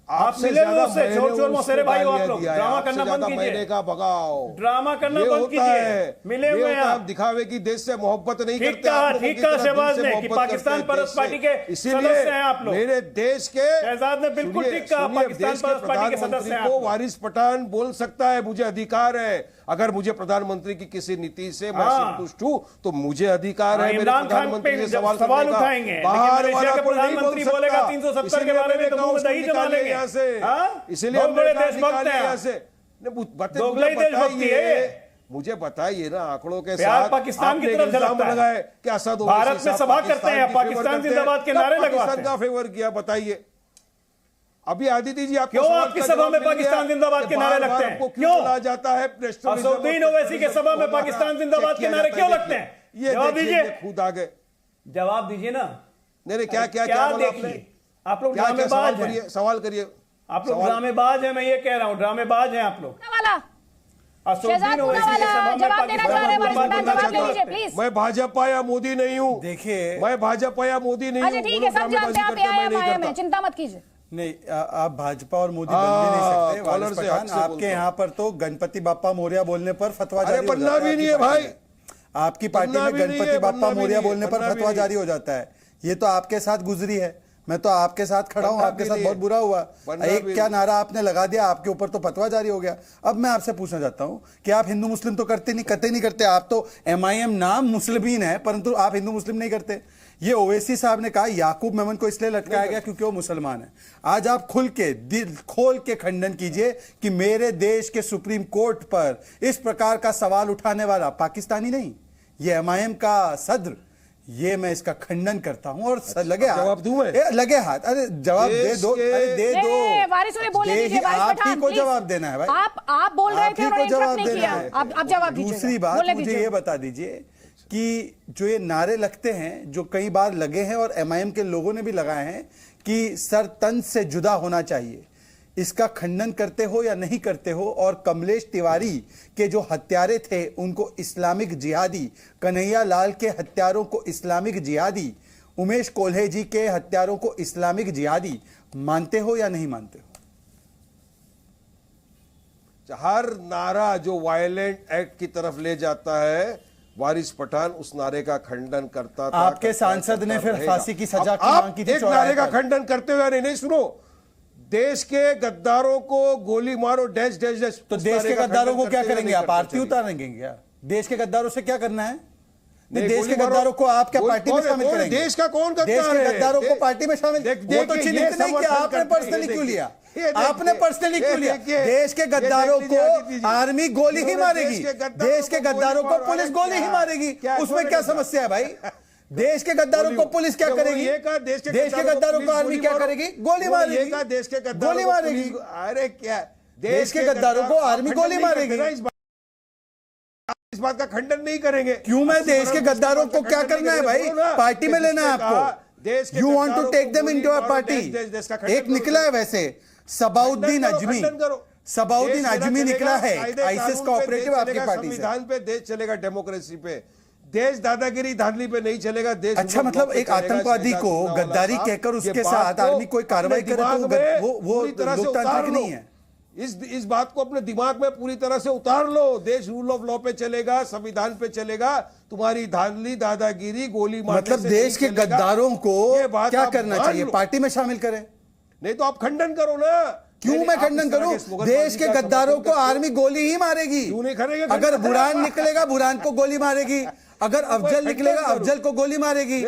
आप मिले हुए उससे, चोर मौसेरे भाई हो आप लोग। ड्रामा करना बंद कीजिए। मैंने कहा भगाओ, ड्रामा करना बंद कीजिए। मिले हुए आप दिखावे की देश से मोहब्बत नहीं करते। ठीक कहा शहबाज ने कि पाकिस्तान परस्त पार्टी के सदस्य हैं आप लोग। मेरे देश के शहजाद ने बिल्कुल ठीक कहा, पाकिस्तान परस्त पार्टी के सदस्य हैं। को वारिस पठान बोल सकता है, मुझे अधिकार है। अगर मुझे प्रधानमंत्री की किसी नीति से मैं संतुष्ट हूं तो मुझे अधिकार है मेरे प्रधानमंत्री से सवाल उठाएंगे। बाहर वाला कोई नहीं बोल प्रधानमंत्री बोलेगा 370 के बारे में, तो मुंह में दही जमा लेंगे यहाँ से। इसलिए बड़े देशभक्त हैं यहाँ से। मुझे बताइए ना आंकड़ों के साथ पाकिस्तान की तरफ लगाए कि असद भारत में सभा करते हैं, पाकिस्तान जिंदाबाद के नारे लगवाते हैं। का फेवर किया, बताइए अभी आदित्य जी आपको क्यों सवाल आपकी का सभा जवाब में मिल गया पाकिस्तान जिंदाबाद कि के नारे बार-बार लगते हैं? आपको क्यों? बोला जाता है असदुद्दीन ओवैसी के सभा में पाकिस्तान जिंदाबाद के नारे क्यों लगते हैं? ये जवाब देखिए दीजिए। खुद आ गए। जवाब दीजिए ना। नहीं क्या क्या क्या क्या बोला आपने? देखिए, आप लोग क्या क्या सवाल ड्रामेबाज हैं। करिए, सवाल करिए। आप लोग सवाल- ड्रामेबाज हैं, मैं ये कह रहा हूं, ड्रामेबाज हैं आप लोग। वाला असदुद्दीन शहजाद ओवैसी के पूनावाला सभा में जवाब देना चाह रहे हैं, पाकिस्तान वारिस जिंदाबाद जवाब ले क्यों लीजिए लगते हैं? प्लीज। मैं भाजपा या मोदी नहीं हूँ। देखिए, मैं भाजपा या मोदी नहीं हूँ। अच्छा ठीक वो है, लोग सब जानते ड्रामेबाजी हैं आप करते हैं, मैं नहीं AIM करता। चिंता मत कीजिए। नहीं आप भाजपा और मोदी बन भी नहीं सकते। कॉलर वारिस से पठान, हक से बोलता आपके हूं। यहाँ पर तो गणपति बाप्पा मोरिया बोलने पर फतवा अरे जारी हो बनना जाता है भी नहीं है आपकी पार्टी भाई। में। आपकी पार्टी बनना में भी नहीं है, गणपति बनना बाप्पा भी मोरिया नहीं है, बोलने पर बनना भी फतवा नहीं जारी हो जाता है। ये तो आपके साथ गुजरी है, मैं तो आपके साथ खड़ा हूं, बनना आपके भी साथ नहीं बहुत है। बुरा हुआ। बनना एक भी क्या नहीं। नारा आपने लगा दिया, आपके ऊपर तो फतवा जारी हो गया। अब मैं आपसे पूछना चाहता हूं कि आप हिंदू मुस्लिम तो करते नहीं करते। आप तो MIM नाम मुस्लिमीन है, परंतु आप हिंदू मुस्लिम नहीं करते। ये ओवैसी साहब ने कहा याकूब मेमन को इसलिए लटकाया गया क्योंकि वो मुसलमान है। आज आप खुल के दिल खोल के खंडन कीजिए कि मेरे देश के सुप्रीम कोर्ट पर इस प्रकार का सवाल उठाने वाला पाकिस्तानी नहीं, ये MIM का सदर, ये मैं इसका खंडन करता हूं। और लगे हाथ, जवाब दूं मैं? लगे हाथ, अरे जवाब दे दो, अरे दे दो। वारिस उन्हें बोलने दीजिए, वारिस आप ही पठान, को प्लीज। जवाब देना है भाई। आप बोल रहे आप थे ही और को इंटरप्ट जवाब नहीं देना किया। है। आप जवाब दीजिए। दूसरी बात बोलने मुझे दीजिए। ये बता दीजिए कि जो ये नारे लगते हैं, जो कई बार लगे हैं और MIM के लोगों ने भी लगाए हैं कि सर तन से जुदा होना चाहिए, इसका खंडन करते हो या नहीं करते हो? और कमलेश तिवारी के जो हत्यारे थे उनको इस्लामिक जिहादी, कन्हैया लाल के हत्यारों को इस्लामिक जिहादी, उमेश कोल्हे जी के हत्यारों को इस्लामिक जिहादी मानते हो या नहीं मानते हो? हर नारा जो वायलेंट एक्ट की तरफ ले जाता है, वारिस पठान उस नारे का खंडन करता था। आपके सांसद ने फिर रहेगा। फांसी की सजा अब की आप मांग की थी एक चौराहे नारे का पर। खंडन करते हुए नहीं सुनो, देश के गद्दारों को गोली मारो डैश डैश डैश। तो उस देश नारे के का गद्दारों खंडन को क्या करते हुए करेंगे नहीं आप? करते आरती चलिए। उतारेंगे क्या? देश के गद्दारों से क्या करना है? नहीं, नहीं, देश गोली के मारो। गद्दारों को आप क्या कौन- पार्टी में कौन- शामिल कौन- करेंगे? देश का कौन गद्दार देश के है? गद्दारों को पार्टी में शामिल, वो तो देखिए, चिन्हित ये नहीं किया, समर्थन आपने करते हैं, पर्सनली ये क्यों देखिए, लिया? ये देखिए, आपने पर्सनली क्यों ये लिया? देखिए, देश के ये गद्दारों देख लीजिए, आदित्य को जी। आर्मी गोली ही उन्होंने मारेगी, देश के गद्दारों को पुलिस गोली ही मारेगी। उसमें क्या समस्या है भाई? देश के गद्दारों को पुलिस क्या करेगी? देश के गद्दारों को आर्मी क्या करेगी? गोली मारेगी। देश के गद्दारों गोली को मारेगी। पुलिस- अरे क्या देश के गद्दारों को आर्मी गोली मारेगी। इस बात का खंडन नहीं करेंगे। क्यों? मैं देश के गद्दारों को क्या करना है भाई? पार्टी में लेना है आपको। You want to take them into a party. एक निकला है वैसे सबाउद्दीन अजमी, सबाउद्दीन अजमी निकला है आईसिस का ऑपरेटिव आपकी पार्टी से। संविधान पे देश चलेगा, डेमोक्रेसी पे देश, दादागिरी धांधली पे नहीं चलेगा देश। अच्छा, मतलब एक आतंकवादी को गद्दारी कहकर उसके साथ आर्मी कोई कार्रवाई करे तो वो लोकतांत्रिक नहीं है। इस बात को अपने दिमाग में पूरी तरह से उतार लो। देश रूल ऑफ लॉ पे चलेगा, संविधान पे चलेगा, तुम्हारी धांधली दादागिरी गोली मारने मतलब से देश के नहीं चलेगा। गद्दारों को ये बात क्या आप करना मान चाहिए? लो। पार्टी में शामिल करें? नहीं तो आप खंडन करो ना। क्यों नहीं, मैं आप खंडन इस तरह करूं? के स्लोगनबाजी देश के का गद्दारों समर्थन को करते हो। आर्मी गोली ही मारेगी। क्यों नहीं करेंगे? अगर बुरहान निकलेगा बुरहान को गोली मारेगी, अगर अफजल निकलेगा अफजल को गोली मारेगी,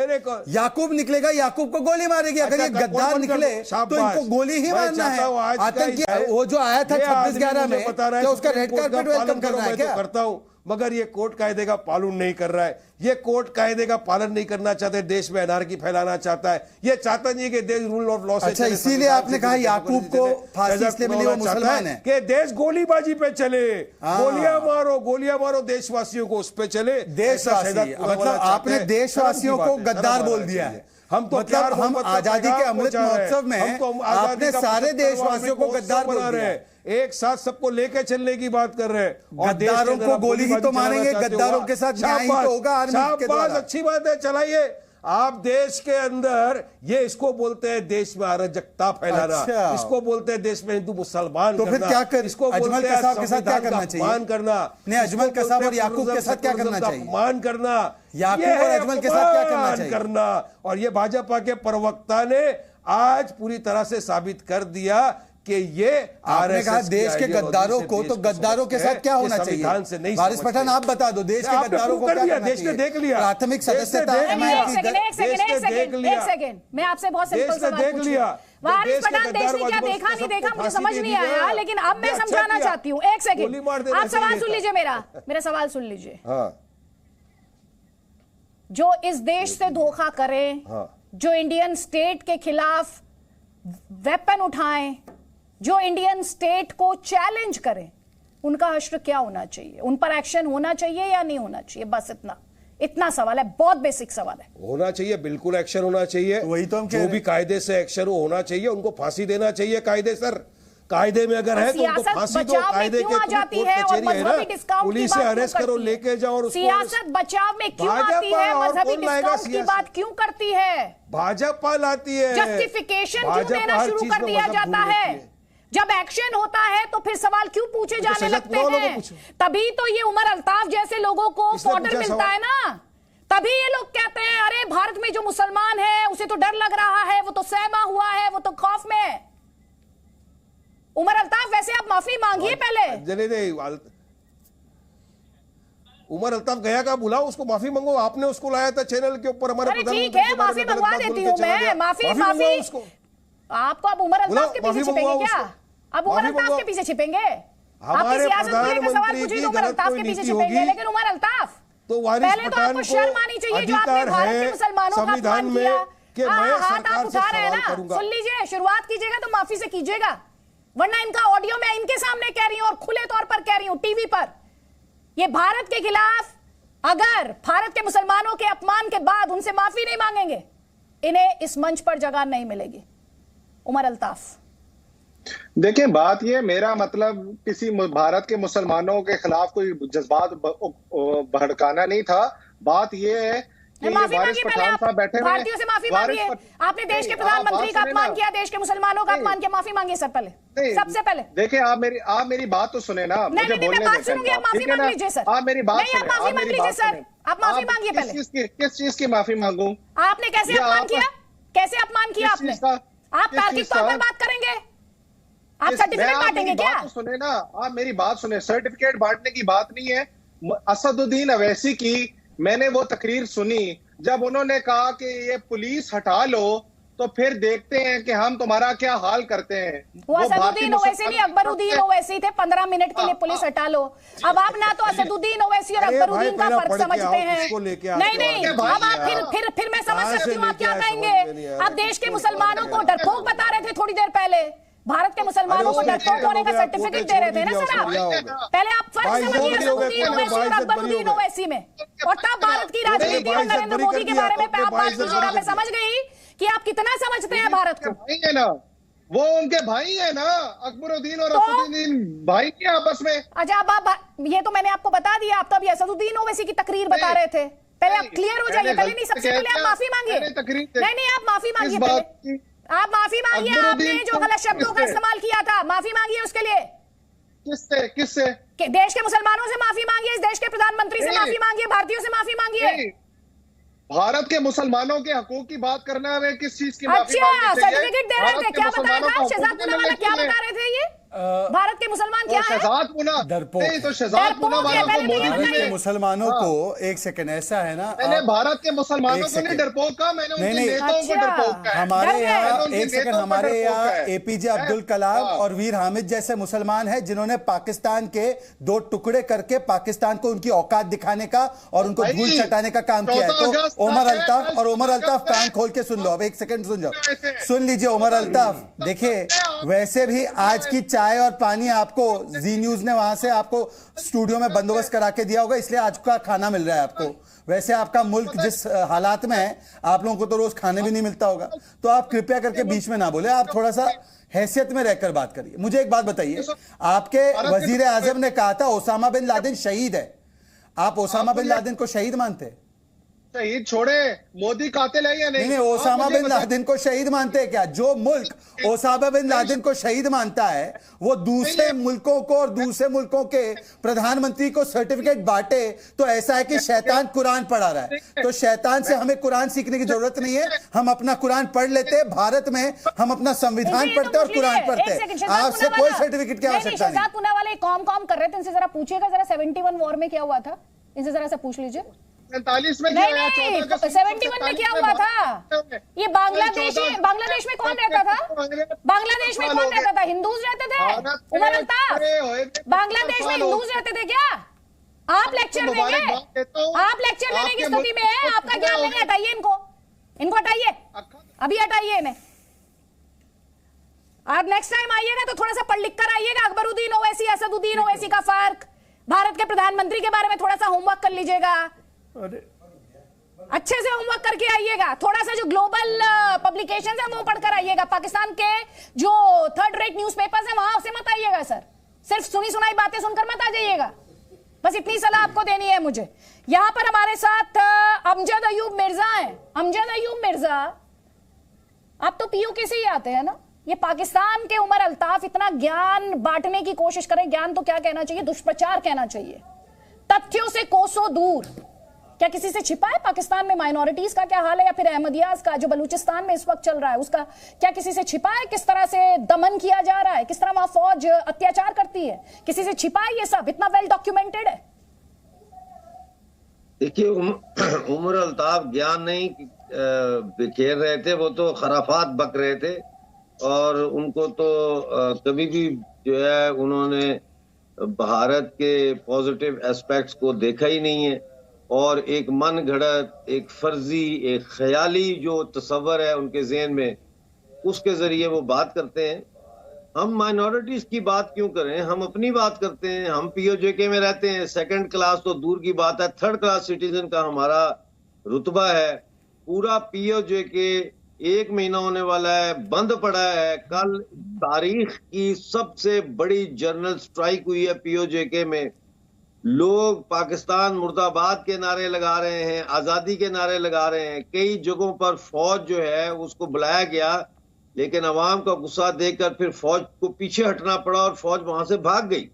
याकूब निकलेगा याकूब को गोली मारेगी। अगर ये गद्दार निकले तो इनको गोली ही मारना है। आतंकी वो जो आया था 26/11 में, क्या उसका रेड कार्पेट वेलकम करना है क्या? करता हूं, मगर ये कोर्ट कायदे का पालन नहीं कर रहा है। ये कोर्ट कायदे का पालन नहीं करना चाहते, देश में अनार्की फैलाना चाहता है। ये चाहता नहीं है कि देश रूल ऑफ लॉ से अच्छा, चले, इसीलिए संविधान आपने से कहा चले, याकूब को फांसी इसलिए मिली, वो मुसलमान है। कि देश गोलीबाजी पे चले, गोलियां मारो देशवासियों को, उस पे चले। देशवासी मतलब आपने देशवासियों को गद्दार बोल दिया है। हम तो मतलब हम आजादी के अमृत महोत्सव में आपने सारे देशवासियों को गद्दार बोल दिया है। एक साथ सबको लेकर चलने की बात कर रहे हैं। और गद्दारों को गोली ही तो मारेंगे, गद्दारों के साथ न्याय ही तो होगा आर्मी के द्वारा। अच्छी बात है, चलाइए। आप देश के अंदर ये इसको बोलते हैं देश में अराजकता फैलाना। अच्छा। इसको बोलते हैं देश में हिंदू मुसलमान तो फिर करना। क्या कर? इसको अजमल बोलते हैं कसाब के साथ क्या संविधान का करना चाहिए? अपमान करना। नहीं, अजमल इसको कसाब बोलते और हैं याकूब के साथ क्या करना सेकुलरिज्म का चाहिए? अपमान करना। याकूब ये और है अजमल के साथ क्या करना अपमान चाहिए? करना। और ये भाजपा के प्रवक्ता ने आज पूरी तरह से साबित कर दिया कि ये आपने कहा देश के गद्दारों को, तो गद्दारों के साथ क्या होना चाहिए? वारिस पठान आप बता दो, देश के गद्दारों को क्या करना चाहिए? देख लिया, प्राथमिक सदस्यता एक सेकंड, मैं आपसे बहुत सिंपल सवाल देख लिया। वारिस पठान, देश ने क्या देखा नहीं देखा मुझे समझ नहीं आया, लेकिन अब मैं समझाना चाहती हूँ। एक सेकंड, आप सवाल सुन लीजिए, मेरा सवाल सुन लीजिए। जो इस देश से धोखा करे, जो इंडियन स्टेट के खिलाफ वेपन उठाएं, जो इंडियन स्टेट को चैलेंज करें, उनका हश्र क्या होना चाहिए? उन पर एक्शन होना चाहिए या नहीं होना चाहिए? बस इतना सवाल है, बहुत बेसिक सवाल है। होना चाहिए, बिल्कुल एक्शन होना चाहिए। वही तो हम कह जो रहे भी कायदे से एक्शन होना चाहिए, उनको फांसी देना चाहिए कायदे सर। कायदे में अगर है तो उनको फांसी दो। कायदे के जाती है और मजहबी डिस्काउंट पुलिस से अरेस्ट करो, लेके जाओ और सियासत बचाव में क्यों आती है? मजहबी डिस्काउंट की बात क्यों करती है? भाजपा लाती है। जस्टिफिकेशन क्यों देना शुरू कर दिया जाता है? जब एक्शन होता है तो फिर सवाल क्यों पूछे जाने लगते हैं? तभी तो ये उमर अल्ताफ जैसे लोगों को फॉर्डर मिलता है ना। तभी ये लोग कहते हैं अरे भारत में जो मुसलमान है उसे तो डर लग रहा है, वो तो सहमा हुआ है, वो तो खौफ में है। उमर अल्ताफ वैसे आप माफी मांगिए पहले। उमर अल्ताफ गया का बुलाओ, उसको माफी मांगो। आपने उसको लाया था चैनल के ऊपर हमारे। ठीक है, माफी मंगवा देती हूँ मैं। माफी आपको अब उमर अल्ताफ के पीछे छिपेंगे क्या? अब उमर अल्ताफ के पीछे छिपेंगे? आपकी सियासत को लेकर सवाल पूछिए तो उमर अल्ताफ के पीछे छिपेंगे, लेकिन उमर अल्ताफ तो पहले तो आपको शर्म आनी चाहिए जो आपने भारत के मुसलमानों का अपमान किया। हाथ आप उठा रहे हैं ना, सुन लीजिए, शुरुआत कीजिएगा तो माफी से कीजिएगा, वरना इनका ऑडियो मैं इनके सामने कह रही हूं और खुले तौर पर कह रही हूं टीवी पर, ये भारत के खिलाफ अगर भारत के मुसलमानों के अपमान के बाद उनसे माफी नहीं मांगेंगे, इन्हें इस मंच पर जगह नहीं मिलेगी। उमर अल्ताफ देखिए, बात ये, मेरा मतलब किसी भारत के मुसलमानों के खिलाफ कोई जज्बात भड़काना नहीं था। बात ये है कि माफी मांगिए पहले आप, भारतीयों से माफी मांगिए। आपने देश के प्रधानमंत्री का अपमान किया, देश के मुसलमानों का अपमान किया, माफी मांगिए सर पहले, सबसे पहले। देखिए, आप मेरी बात तो सुने ना। नहीं, मैं बात सुनूंगी, आप माफी मांग लीजिए सर। आप मेरी बात नहीं, आप माफी मांग लीजिए सर, आप माफी मांगिए पहले। किस चीज की माफी मांगू? आपने कैसे अपमान किया? कैसे अपमान किया आपने? आप तार्किक तौर पर बात करेंगे? आप सर्टिफिकेट बांटेंगे क्या? सुने ना, आप मेरी बात सुने। सर्टिफिकेट बांटने की बात नहीं है। असदुद्दीन अवैसी की मैंने वो तकरीर सुनी, जब उन्होंने कहा कि ये पुलिस हटा लो तो फिर देखते हैं कि हम तुम्हारा क्या हाल करते हैं। वो असदुद्दीन ओवैसी नहीं, अकबरुद्दीन ओवैसी थे। 15 मिनट के लिए पुलिस हटा लो। अब आप ना तो असदुद्दीन ओवैसी और अकबरुद्दीन का फर्क समझते हैं। नहीं, अब आप फिर मैं समझ सकती हूँ आप क्या कहेंगे। आप देश के मुसलमानों को डरपोक बता रहे थे थोड़ी देर पहले, भारत के मुसलमानों को डरपोक होने का सर्टिफिकेट दे रहे थे ना सर आप। पहले आप फर्क समझिए असदुद्दीन ओवैसी और अकबरुद्दीन ओवैसी में, और तब भारत की राजनीति और नरेंद्र मोदी के बारे में आप बात कीजिएगा। मैं समझ गई कि आप कितना समझते हैं भारत को। भाई है ना, वो उनके भाई है ना, अकबरुद्दीन और असदुद्दीन भाई के आपस में। अच्छा, अब ये तो मैंने आपको बता दिया। आप तो अभी असदुद्दीन ओवैसी की तकरीर बता रहे थे। पहले आप क्लियर हो जाइए, पहले नहीं, सबसे पहले आप माफी मांगिए। नहीं, आप माफी मांगिए पहले, आप माफी मांगिए। आपने जो गलत शब्दों का इस्तेमाल किया था, माफी मांगिए उसके लिए। किससे? देश के मुसलमानों से माफी मांगिए, इस देश के प्रधानमंत्री से माफी मांगिए, भारतीयों से माफी मांगिए। भारत के मुसलमानों के हकूक की बात करना है, किस चीज की माफी मांगनी चाहिए? सर्टिफिकेट दे रहे थे, क्या बता रहे थे? शहजाद पूनावाला क्या बता रहे थे? ये भारत के मुसलमान क्या है? शहजाद पूनावाला तो शहजाद पूनावाला को मोदी जी ने मुसलमानों को, एक सेकंड, ऐसा है ना, मैंने भारत के मुसलमानों को नहीं डरपोक कहा, मैंने उनके नेताओं को डरपोक कहा। हमारे यहाँ, एक सेकंड, हमारे यहाँ एपीजे अब्दुल कलाम और वीर हामिद जैसे मुसलमान हैं जिन्होंने पाकिस्तान के 2 टुकड़े करके पाकिस्तान को उनकी औकात दिखाने का और उनको धूल चटाने का काम किया है। तो उमर अल्ताफ कान खोल के सुन लो। अब एक सेकंड सुन जाओ, सुन लीजिए उमर अल्ताफ। देखिए, वैसे भी आज की चाय और पानी आपको जी न्यूज ने वहां से आपको स्टूडियो में बंदोबस्त करा के दिया होगा, इसलिए आज का खाना मिल रहा है आपको। वैसे आपका मुल्क जिस हालात में है, आप लोगों को तो रोज खाने भी नहीं मिलता होगा। तो आप कृपया करके बीच में ना बोले, आप थोड़ा सा हैसियत में रहकर बात करिए। मुझे एक बात बताइए, आपके वजीर आजम ने कहा था ओसामा बिन लादेन शहीद है, आप ओसामा बिन लादेन को शहीद मानते हैं? शहीद छोड़े, मोदी कातिल है या नहीं? ओसामा बिन लादेन को शहीद मानते हैं क्या? जो मुल्क ओसामा बिन लादेन को शहीद मानता है वो दूसरे मुल्कों को और दूसरे मुल्कों के प्रधानमंत्री को सर्टिफिकेट बांटे तो ऐसा है कि शैतान कुरान पढ़ा रहा है। तो शैतान से हमें कुरान सीखने की जरूरत नहीं है, हम अपना कुरान पढ़ लेते हैं। भारत में हम अपना संविधान पढ़ते हैं और कुरान पढ़ते हैं, आपसे कोई सर्टिफिकेट की आवश्यकता नहीं। शहजाद पूनावाला कॉम कर रहे थे, इनसे जरा पूछिएगा, जरा 71 वॉर में क्या हुआ था, इनसे जरा सा पूछ लीजिए। 47 में नहीं, 71 में क्या हुआ था? ये बांग्लादेश में कौन रहता था? बांग्लादेश में कौन रहता था? हिंदूज रहते थे? उमर अल्ताफ, बांग्लादेश में हिंदूज रहते थे क्या? आप लेक्चर देंगे? आप लेक्चर देने की स्थिति में है? आपका ज्ञान नहीं, हटाइए इनको हटाइए, अभी हटाइए इन्हें। आप नेक्स्ट टाइम आइएगा तो थोड़ा सा पढ़ लिख कर आइएगा। अकबरुद्दीन ओवैसी, असदुद्दीन ओवैसी का फर्क, भारत के प्रधानमंत्री के बारे में थोड़ा सा होमवर्क कर लीजिएगा। अच्छे से होमवर्क करके आइएगा। थोड़ा सा जो ग्लोबल पब्लिकेशंस है वो पढ़कर आइएगा। पाकिस्तान के जो थर्ड रेट न्यूज़पेपर्स हैं वहां से मत आइएगा सर। सिर्फ सुनी सुनाई बातें सुनकर मत आ जाइएगा। बस इतनी सलाह आपको देनी है मुझे। यहां पर हमारे साथ अमजद अयूब मिर्जा हैं। अमजद अयूब मिर्जा, आप तो पीओके से ही आते हैं ना। ये पाकिस्तान के उमर अल्ताफ इतना ज्ञान बांटने की कोशिश करें, ज्ञान तो क्या कहना चाहिए, दुष्प्रचार कहना चाहिए, तथ्यों से कोसों दूर। क्या किसी से छिपा है पाकिस्तान में माइनॉरिटीज का क्या हाल है, या फिर अहमदियाज का जो बलूचिस्तान में इस वक्त चल रहा है उसका क्या किसी से छिपा है? किस तरह से दमन किया जा रहा है, किस तरह वहां फौज अत्याचार करती है, किसी से छिपा है? ये सब इतना वेल डॉक्यूमेंटेड है। देखिए, उमर अल्ताफ ज्ञान नहीं बिखेर रहे थे, वो तो खराफात बक रहे थे। और उनको तो कभी भी जो है उन्होंने भारत के पॉजिटिव एस्पेक्ट्स को देखा ही नहीं है। और एक मन घड़त, एक फर्जी, एक ख्याली जो तस्वर है उनके ज़हन में, उसके जरिए वो बात करते हैं। हम माइनॉरिटीज की बात क्यों करें, हम अपनी बात करते हैं। हम पीओजेके में रहते हैं, सेकंड क्लास तो दूर की बात है, थर्ड क्लास सिटीजन का हमारा रुतबा है। पूरा पीओजेके 1 महीना होने वाला है, बंद पड़ा है। कल तारीख की सबसे बड़ी जर्नल स्ट्राइक हुई है पीओजेके में। लोग पाकिस्तान मुर्दाबाद के नारे लगा रहे हैं, आजादी के नारे लगा रहे हैं। कई जगहों पर फौज जो है उसको बुलाया गया, लेकिन अवाम का गुस्सा देखकर फिर फौज को पीछे हटना पड़ा और फौज वहां से भाग गई।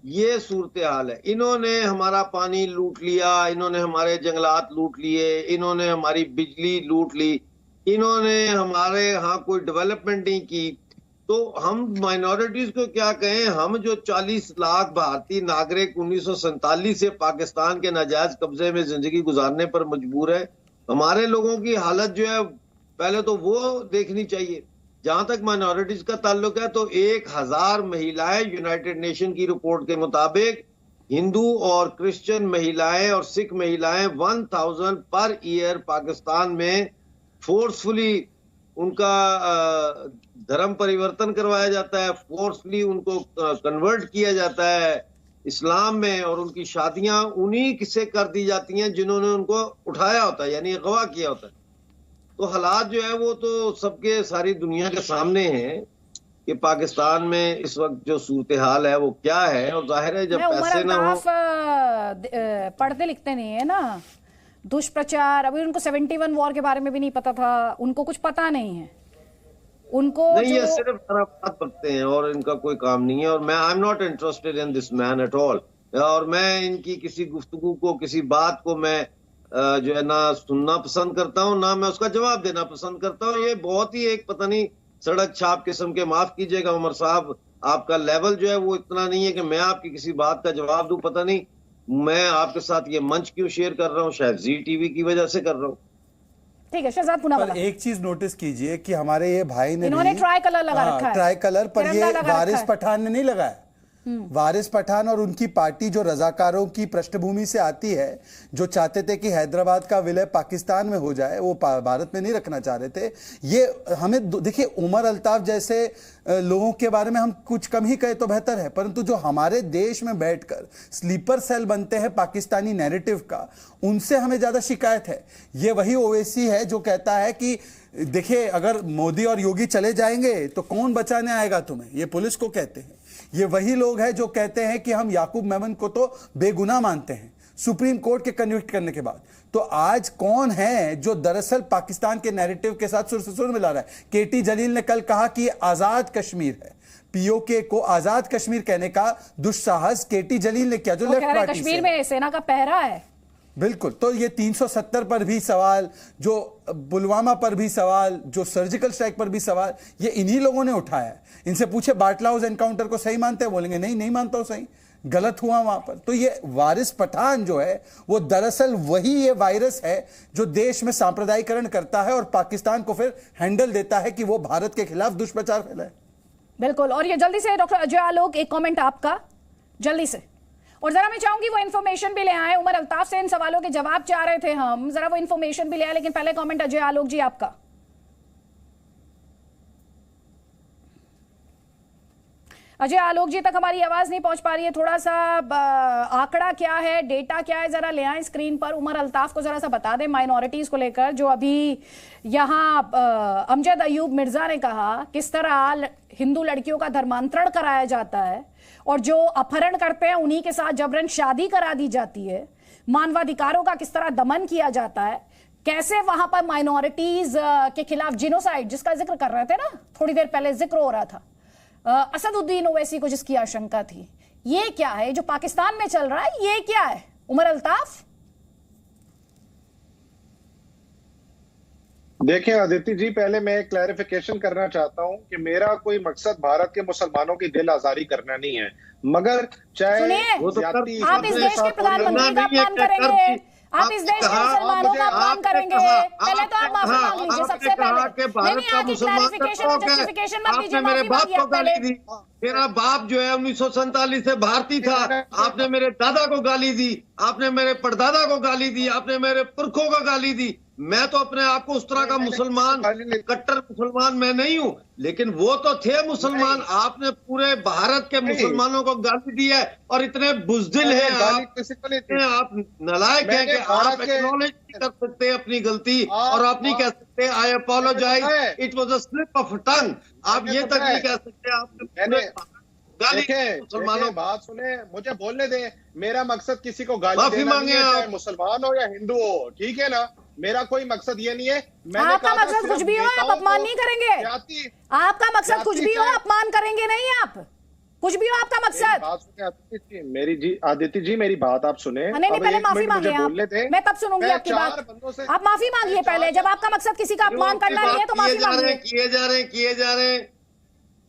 ये सूरत हाल है। इन्होंने हमारा पानी लूट लिया, इन्होंने हमारे जंगलात लूट लिए, इन्होंने हमारी बिजली लूट ली, इन्होंने हमारे यहाँ कोई डेवलपमेंट नहीं की। तो हम माइनॉरिटीज को क्या कहें? हम जो 40 लाख भारतीय नागरिक 1947 से पाकिस्तान के नाजायज कब्जे में जिंदगी गुजारने पर मजबूर है, हमारे लोगों की हालत जो है पहले तो वो देखनी चाहिए। जहां तक माइनॉरिटीज का ताल्लुक है तो 1000 महिलाएं यूनाइटेड नेशन की रिपोर्ट के मुताबिक, हिंदू और क्रिश्चियन महिलाएं और सिख महिलाएं 1000 पर ईयर पाकिस्तान में फोर्सफुली उनका धर्म परिवर्तन करवाया जाता है, फोर्सफुली उनको कन्वर्ट किया जाता है इस्लाम में, और उनकी शादियां उन्हीं से कर दी जाती हैं जिन्होंने उनको उठाया होता है, यानी अगवा किया होता है। तो हालात जो है वो तो सबके सारी दुनिया के सामने हैं कि पाकिस्तान में इस वक्त जो सूरत हाल है वो क्या है। और जाहिर है जब पैसे ना हो, पढ़ते लिखते नहीं है ना, दुष्प्रचार। अभी उनको 71 वॉर के बारे में भी नहीं पता था, उनको कुछ पता नहीं है। उनको नहीं, ये सिर्फ खराबात करते हैं और इनका कोई काम नहीं है। और मैं I am not interested in this man at all. और मैं इनकी किसी गुफ्तगू को, किसी बात को मैं जो है ना सुनना पसंद करता हूँ, ना मैं उसका जवाब देना पसंद करता हूँ। ये बहुत ही एक पता नहीं सड़क छाप किस्म के, माफ कीजिएगा उमर साहब, आपका लेवल जो है वो इतना नहीं है कि मैं आपकी किसी बात का जवाब दूं। पता नहीं मैं आपके साथ ये मंच क्यों शेयर कर रहा हूँ, शायद जी टीवी की वजह से कर रहा हूँ। ठीक है शहजाद पुनावाला, पर एक चीज नोटिस कीजिए कि हमारे ये भाई ने इन्होंने ट्राई कलर लगा रखा है, ट्राई कलर, पर ये वारिस पठान ने नहीं लगाया। वारिस पठान और उनकी पार्टी जो रजाकारों की पृष्ठभूमि से आती है, जो चाहते थे कि हैदराबाद का विलय पाकिस्तान में हो जाए, वो भारत में नहीं रखना चाह रहे थे। ये हमें देखिए, उमर अल्ताफ जैसे लोगों के बारे में हम कुछ कम ही कहे तो बेहतर है, परंतु जो हमारे देश में बैठकर स्लीपर सेल बनते हैं पाकिस्तानी नैरेटिव का, उनसे हमें ज्यादा शिकायत है। ये वही ओवैसी है जो कहता है कि देखिए अगर मोदी और योगी चले जाएंगे तो कौन बचाने आएगा तुम्हें, ये पुलिस को कहते हैं। ये वही लोग हैं जो कहते हैं कि हम याकूब मेमन को तो बेगुनाह मानते हैं सुप्रीम कोर्ट के कन्विक्ट करने के बाद। तो आज कौन है जो दरअसल पाकिस्तान के नैरेटिव के साथ सुर से सुर मिला रहा है? केटी जलील ने कल कहा कि आजाद कश्मीर है, पीओके को आजाद कश्मीर कहने का दुस्साहस केटी जलील ने किया, जो लेफ्ट पार्टी कश्मीर में सेना का पहरा है। बिल्कुल। तो ये 370 पर भी सवाल, जो पुलवामा पर भी सवाल, जो सर्जिकल स्ट्राइक पर भी सवाल, ये इन्हीं लोगों ने उठाया है। इनसे पूछे बाटला हाउस एनकाउंटर को सही मानते हैं, बोलेंगे नहीं मानता हूं, सही गलत हुआ वहां पर। तो ये वारिस पठान जो है वो दरअसल वही ये वायरस है जो देश में सांप्रदायिकरण करता है और पाकिस्तान को फिर हैंडल देता है कि वो भारत के खिलाफ दुष्प्रचार फैलाए। बिल्कुल। और ये जल्दी से डॉक्टर अजय आलोक, एक कमेंट आपका जल्दी से, और जरा मैं चाहूंगी वो इन्फॉर्मेशन भी ले आए। उमर अल्ताफ से इन सवालों के जवाब चाह रहे थे हम, जरा वो इन्फॉर्मेशन भी ले आए, लेकिन पहले कमेंट अजय आलोक जी आपका। अजय आलोक जी तक हमारी आवाज नहीं पहुंच पा रही है, थोड़ा सा आंकड़ा क्या है, डेटा क्या है, जरा ले आए स्क्रीन पर। उमर अल्ताफ को जरा सा बता दें माइनॉरिटीज को लेकर, जो अभी यहाँ अमजद अयूब मिर्जा ने कहा किस तरह हिंदू लड़कियों का धर्मांतरण कराया जाता है और जो अपहरण करते हैं उन्हीं के साथ जबरन शादी करा दी जाती है, मानवाधिकारों का किस तरह दमन किया जाता है, कैसे वहां पर माइनॉरिटीज के खिलाफ जिनोसाइड जिसका जिक्र कर रहे थे ना थोड़ी देर पहले, जिक्र हो रहा था असदुद्दीन ओवैसी को जिसकी आशंका थी, ये क्या है जो पाकिस्तान में चल रहा है, ये क्या है उमर अल्ताफ? देखिए आदित्य जी, पहले मैं एक क्लैरिफिकेशन करना चाहता हूं कि मेरा कोई मकसद भारत के मुसलमानों की दिल आजारी करना नहीं है, मगर चाहे आप इस देश के प्रधानमंत्री का अपमान करेंगे, आप इस देश के मुसलमानों का अपमान करेंगे, पहले तो आप माफी मांग लीजिए सबसे पहले। नहीं आगे क्लैरिफिकेशन और जस्टिफिकेशन मत कीजिए, माफी मांगिए आप पहले। मेरा बाप जो है 1947 से भारतीय था, आपने मेरे दादा को गाली दी, आपने मेरे परदादा को गाली दी, आपने मेरे पुरखों को गाली दी। मैं तो अपने आप को उस तरह का मुसलमान, कट्टर मुसलमान मैं नहीं हूँ, लेकिन वो तो थे मुसलमान। आपने पूरे भारत के मुसलमानों को गाली दी है और इतने बुज़दिल हैं आप नालायक हैं कि आप एक्नॉलेज नहीं कर सकते अपनी गलती और आप नहीं कह सकते I apologize, it was a slip of tongue. आप ये तक नहीं कह सकते। देखें, मुसलमानों बात सुने, मुझे बोलने दें। मेरा मकसद किसी को गाली देना नहीं है, चाहे मुसलमान हो या हिंदू हो, ठीक है ना। मेरा कोई मकसद ये नहीं है। आपका मकसद कुछ भी हो आप अपमान नहीं करेंगे, आपका मकसद कुछ भी हो अपमान करेंगे नहीं, आप कुछ भी हो आपका मकसद। मेरी जी आदित्य जी, मेरी बात आप सुने। नहीं पहले माफी मांगिए आप, मैं तब सुनूंगी आपकी बात। आप माफी मांगिए पहले, जब आपका मकसद किसी का अपमान करना नहीं है तो माफी मांगिए। किए जा रहे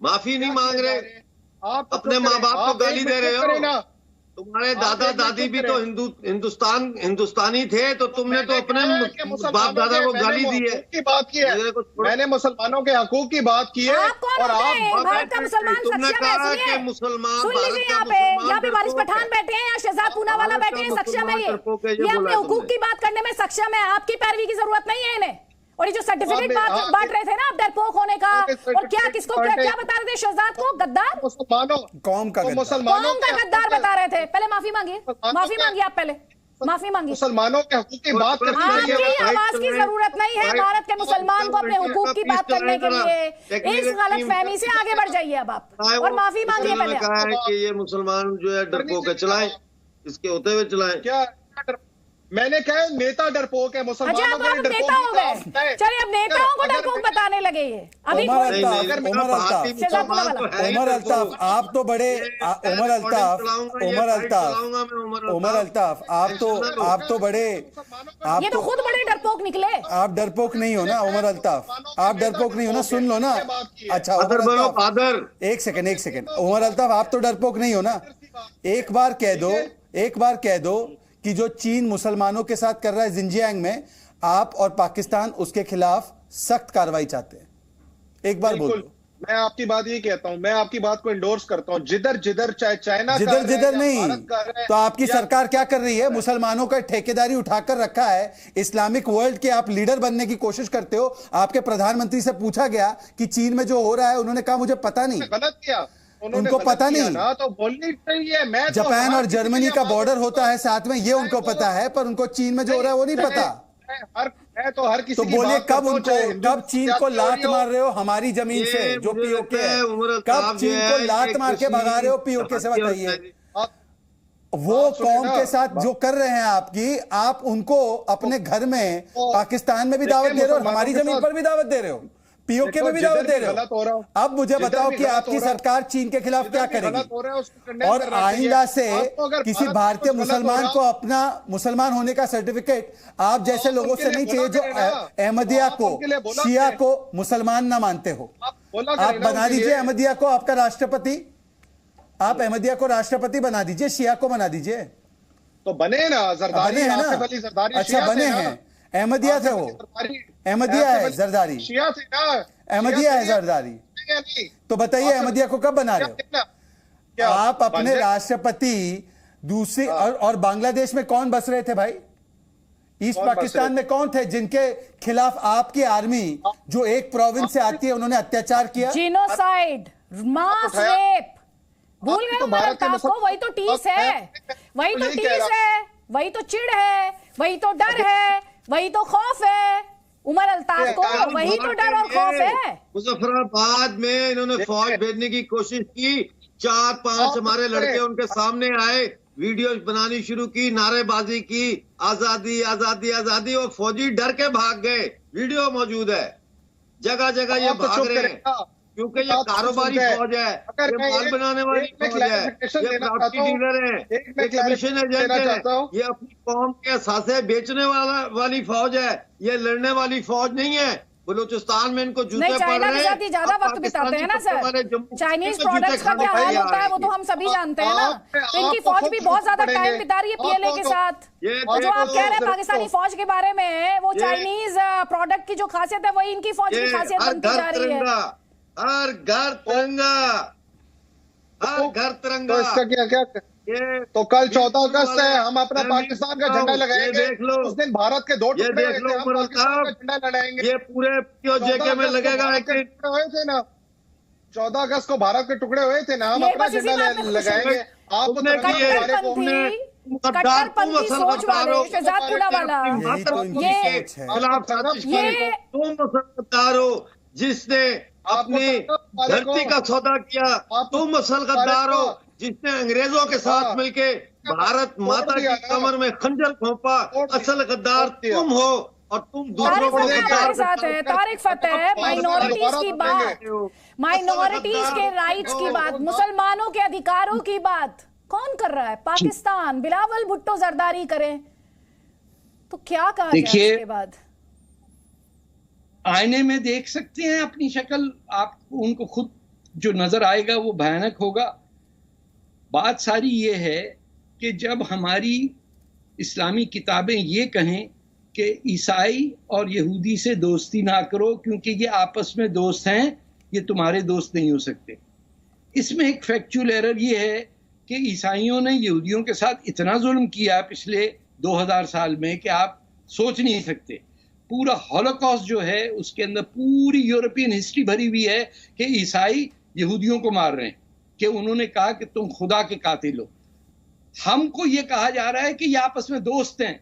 माफी नहीं मांग रहे, आप अपने माँ बाप को गाली दे रहे हो। तुम्हारे दादा दादी भी तो हिंदुस्तानी थे, तो तुमने तो अपने बाप दादा को गाली दी है। की बात की है, मैंने मुसलमानों के हकूक की बात की है। और आप भारत का मुसलमान यहाँ पे वारिस पठान बैठे हैं या शहजाद पूनावाला बैठे हैं, सक्षम है ये अपने हकूक की बात करने में सक्षम है। आपकी पैरवी की जरूरत नहीं है इन्हें। और ये जो सर्टिफिकेट बांट रहे थे ना आप डरपोक होने का, और क्या किसको क्या बता रहे थे शहजाद को, गद्दार, कौम का गद्दार बता रहे थे। पहले माफी मांगिए, माफी मांगिए आप पहले, माफी मांगिए। मुसलमानों के हकूक की बात करने के लिए आपकी आवाज की जरूरत नहीं है। भारत के मुसलमान को अपने हुकूक की बात करने के लिए इस गलत फहमी से आगे बढ़ जाइए अब आप, और माफी मांगिए पहले। कहा है कि ये मुसलमान जो है डरपोक है, चलाएं इसके होते हुए चलाएं। क्या मैंने कहा नेता डरपोक है, मुसलमानों को नेता हो गए। चलिए अब नेताओं को डरपोक बताने लगे ये अभी। उमर अल्ताफ आप तो बड़े, उमर अल्ताफ आप तो बड़े, ये तो खुद बड़े डरपोक निकले। आप डरपोक नहीं हो ना उमर अल्ताफ, आप डरपोक नहीं हो ना, सुन लो ना। अच्छा एक सेकंड उमर अल्ताफ, आप तो डरपोक नहीं हो ना। एक बार कह दो कि जो चीन मुसलमानों के साथ कर रहा है जिंजियांग में, आप और पाकिस्तान उसके खिलाफ सख्त कार्रवाई चाहते हैं। एक बार बोलो। मैं आपकी बात ये कहता हूं, मैं आपकी बात को इंडोर्स करता हूं। जिधर चाहे चाइना जिधर नहीं, तो आपकी सरकार क्या कर रही है? मुसलमानों का ठेकेदारी उठाकर रखा है, इस्लामिक वर्ल्ड के आप लीडर बनने की कोशिश करते हो। आपके प्रधानमंत्री से पूछा गया कि चीन में जो हो रहा है, उन्होंने कहा मुझे पता नहीं। गलत किया, उनको पता नहीं ना, तो बोलनी चाहिए। मैं जापान और जर्मनी का बॉर्डर होता है साथ में, ये उनको पता है, पर उनको चीन में जो हो रहा है वो नहीं पता। हर किसी तो बोलिए कब चीन को लात मार रहे हो हमारी जमीन से, जो पीओके है, कब चीन को लात मार के भगा रहे हो पीओके से? बताइए। वो कौम के साथ जो कर रहे हैं आपकी, आप उनको अपने घर में पाकिस्तान में भी दावत दे रहे हो, हमारी जमीन पर भी दावत दे रहे हो, पीओके में भी दावत दे रहे हो। अब मुझे बताओ कि आपकी सरकार चीन के खिलाफ क्या करेगी? और आइंदा से किसी भारतीय मुसलमान को अपना मुसलमान होने का सर्टिफिकेट आप जैसे लोगों से नहीं चाहिए जो अहमदिया को, शिया को मुसलमान ना मानते हो। आप बना दीजिए अहमदिया को आपका राष्ट्रपति, आप अहमदिया को राष्ट्रपति बना दीजिए, शिया को बना दीजिए। तो बने ना, जरदारी है ना? अच्छा बने हैं, अहमदिया थे वो, अहमदिया है जरदारी, अहमदिया है जरदारी। तो बताइए अहमदिया को कब बना रहे हो? आप अपने राष्ट्रपति दूसरी और बांग्लादेश में कौन बस रहे थे भाई? ईस्ट पाकिस्तान में कौन थे जिनके खिलाफ आपकी आर्मी जो एक प्रोविंस से आती है उन्होंने अत्याचार किया? जीनोसाइड, मास रेप, भूल गए उमर अल्ताफ को? वही तो टीस है, वही तो टीस है, वही तो चिढ़ है, वही तो डर है, वही तो खौफ है उमर अल्ताफ को, वही तो डर और खौफ है। मुजफ्फराबाद में इन्होंने फौज भेजने की कोशिश की, 4-5 हमारे लड़के उनके सामने आए, वीडियो बनानी शुरू की, नारेबाजी की, आजादी आजादी आजादी, और फौजी डर के भाग गए। वीडियो मौजूद है, जगह जगह ये भाग रहे हैं, क्योंकि ये कारोबारी फौज है, ये माल बनाने वाली फौज है, ये प्रॉपर्टी डीलर है, ये कमीशन एजेंट है, ये अपनी कौम के असासे बेचने वाली फौज है, ये लड़ने वाली फौज नहीं है। बलूचिस्तान में इनको जूते पड़ चाइना रहे के साथ ही ज्यादा वक्त बिताते हैं ना सर। चाइनीज प्रोडक्ट्स का क्या हाल होता है वो तो हम सभी जानते हैं ना। तो इनकी फौज भी बहुत ज्यादा टाइम बिता रही है पीएलए के साथ। और जो आप कह रहे हैं पाकिस्तानी फौज के बारे में, वो चाइनीज प्रोडक्ट की जो खासियत है वही इनकी फौज की खासियत बनती जा रही है। हर घर तिरंगा, हर घर तिरंगा। तो इसका क्या तो कल 14 अगस्त है, हम अपना पाकिस्तान का झंडा लगाएंगे। उस दिन भारत के 2 टुकड़े हुए थे, हम पाकिस्तान का झंडा लड़ाएंगे। ये पूरे पीओजे में लगेगा। हुए थे ना 14 अगस्त को भारत के टुकड़े हुए थे ना, हम अपना झंडा लगाएंगे। आप कट्टरपंथी सोच वाले शहजाद पूनावाला, ये जिसने अपनी धरती का सौदा किया, तुम असल गद्दार हो जिसने अंग्रेजों के साथ मिलके भारत माता की कमर में खंजर घोंपा। असल गद्दार तुम हो और तुम दूसरों को हमारे साथ है। तारिक फतेह, माइनॉरिटीज की बात, माइनॉरिटीज के राइट्स की बात, मुसलमानों के अधिकारों की बात कौन कर रहा है? पाकिस्तान। बिलावल भुट्टो जरदारी करें तो क्या कहा जाए इसके बाद? आईने में देख सकते हैं अपनी शक्ल, आप उनको खुद जो नजर आएगा वो भयानक होगा। बात सारी ये है कि जब हमारी इस्लामी किताबें ये कहें कि ईसाई और यहूदी से दोस्ती ना करो क्योंकि ये आपस में दोस्त हैं, ये तुम्हारे दोस्त नहीं हो सकते। इसमें एक फैक्चुअल एरर ये है कि ईसाइयों ने यहूदियों के साथ इतना जुल्म किया पिछले 2000 साल में कि आप सोच नहीं सकते। पूरा हॉलोकॉस्ट जो है उसके अंदर पूरी यूरोपियन हिस्ट्री भरी हुई है कि ईसाई यहूदियों को मार रहे हैं, कि उन्होंने कहा कि तुम खुदा के कातिल हो। हमको ये कहा जा रहा है कि ये आपस में दोस्त हैं।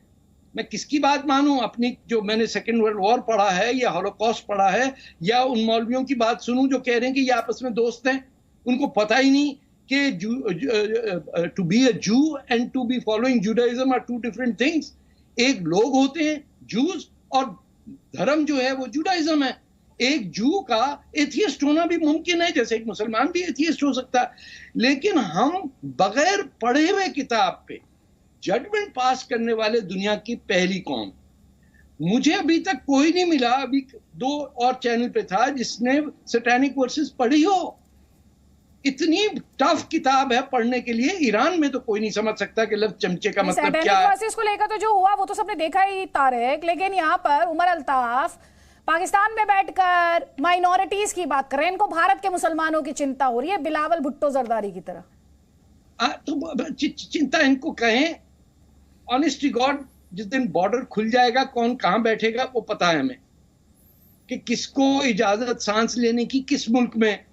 मैं किसकी बात मानूं? अपनी जो मैंने सेकेंड वर्ल्ड वॉर पढ़ा है या हॉलोकॉस्ट पढ़ा है, या उन मौलवियों की बात सुनूं जो कह रहे हैं कि ये आपस में दोस्त हैं? उनको पता ही नहीं कि to be a Jew and to be following Judaism are 2 different things. एक लोग होते हैं जूस और धर्म जो है वो जुडाइज्म है। एक जू का एथियस्ट होना भी मुमकिन है, जैसे एक मुसलमान भी एथियस्ट हो सकता है। लेकिन हम बगैर पढ़े हुए किताब पे जजमेंट पास करने वाले दुनिया की पहली कौम। मुझे अभी तक कोई नहीं मिला, अभी 2 और चैनल पे था जिसने सैटेनिक वर्सेस पढ़ी हो। इतनी टफ किताब है पढ़ने के लिए। ईरान में तो कोई नहीं समझ सकता कि लफ्ज चमचे का मतलब क्या है। वर्सेस को लेकर तो जो हुआ वो तो सबने देखा ही तारिक, लेकिन यहाँ पर उमर अल्ताफ पाकिस्तान में बैठकर माइनॉरिटीज की बात कर रहे हैं। इनको भारत के मुसलमानों की चिंता हो रही है, बिलावल भुट्टो जरदारी की तरह। तो चिंता इनको कहें। ऑनेस्टली गॉड, जिस दिन बॉर्डर खुल जाएगा कौन कहां बैठेगा वो पता है हमें, कि किसको इजाजत सांस लेने की किस मुल्क में।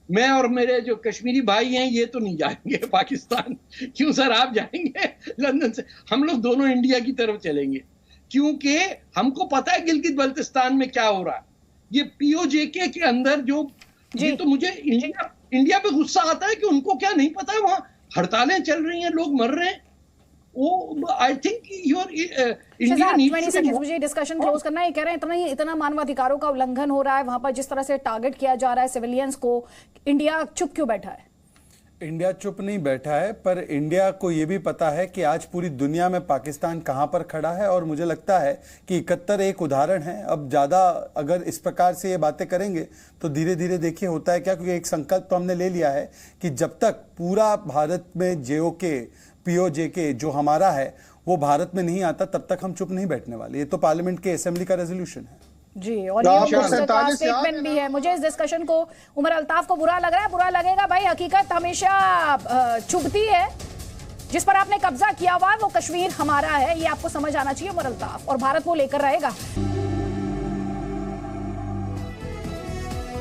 मैं और मेरे जो कश्मीरी भाई हैं ये तो नहीं जाएंगे पाकिस्तान। क्यों सर, आप जाएंगे लंदन से? हम लोग दोनों इंडिया की तरफ चलेंगे, क्योंकि हमको पता है गिलगित बल्तिस्तान में क्या हो रहा है। ये पीओजेके के अंदर जो, ये तो मुझे इंडिया पे गुस्सा आता है कि उनको क्या नहीं पता है, वहां हड़तालें चल रही हैं, लोग मर रहे हैं। आई थिंक मुझे डिस्कशन क्लोज करना है। कह रहे हैं इतना मानवाधिकारों का उल्लंघन हो रहा है वहां पर, जिस तरह से टारगेट किया जा रहा है सिविलियंस को, इंडिया चुप क्यों बैठा है? इंडिया चुप नहीं बैठा है, पर इंडिया को यह भी पता है कि आज पूरी दुनिया में पाकिस्तान कहां पर खड़ा है। और मुझे लगता है कि 71 एक उदाहरण है। अब ज्यादा अगर इस प्रकार से ये बातें करेंगे तो धीरे धीरे देखिए होता है क्या, क्योंकि एक संकल्प तो हमने ले लिया है कि जब तक पूरा भारत में जेओके पीओजेके जो हमारा है वो भारत में नहीं आता तब तक हम चुप नहीं बैठने वाले। ये तो पार्लियामेंट के असेंबली का रेजोल्यूशन है जी। और ये स्टेटमेंट भी है। मुझे इस डिस्कशन को उमर अल्ताफ को बुरा लग रहा है, बुरा लगेगा भाई। हकीकत हमेशा चुभती है। जिस पर आपने कब्जा किया हुआ है वो कश्मीर हमारा है, ये आपको समझ आना चाहिए उमर अल्ताफ, और भारत वो लेकर रहेगा।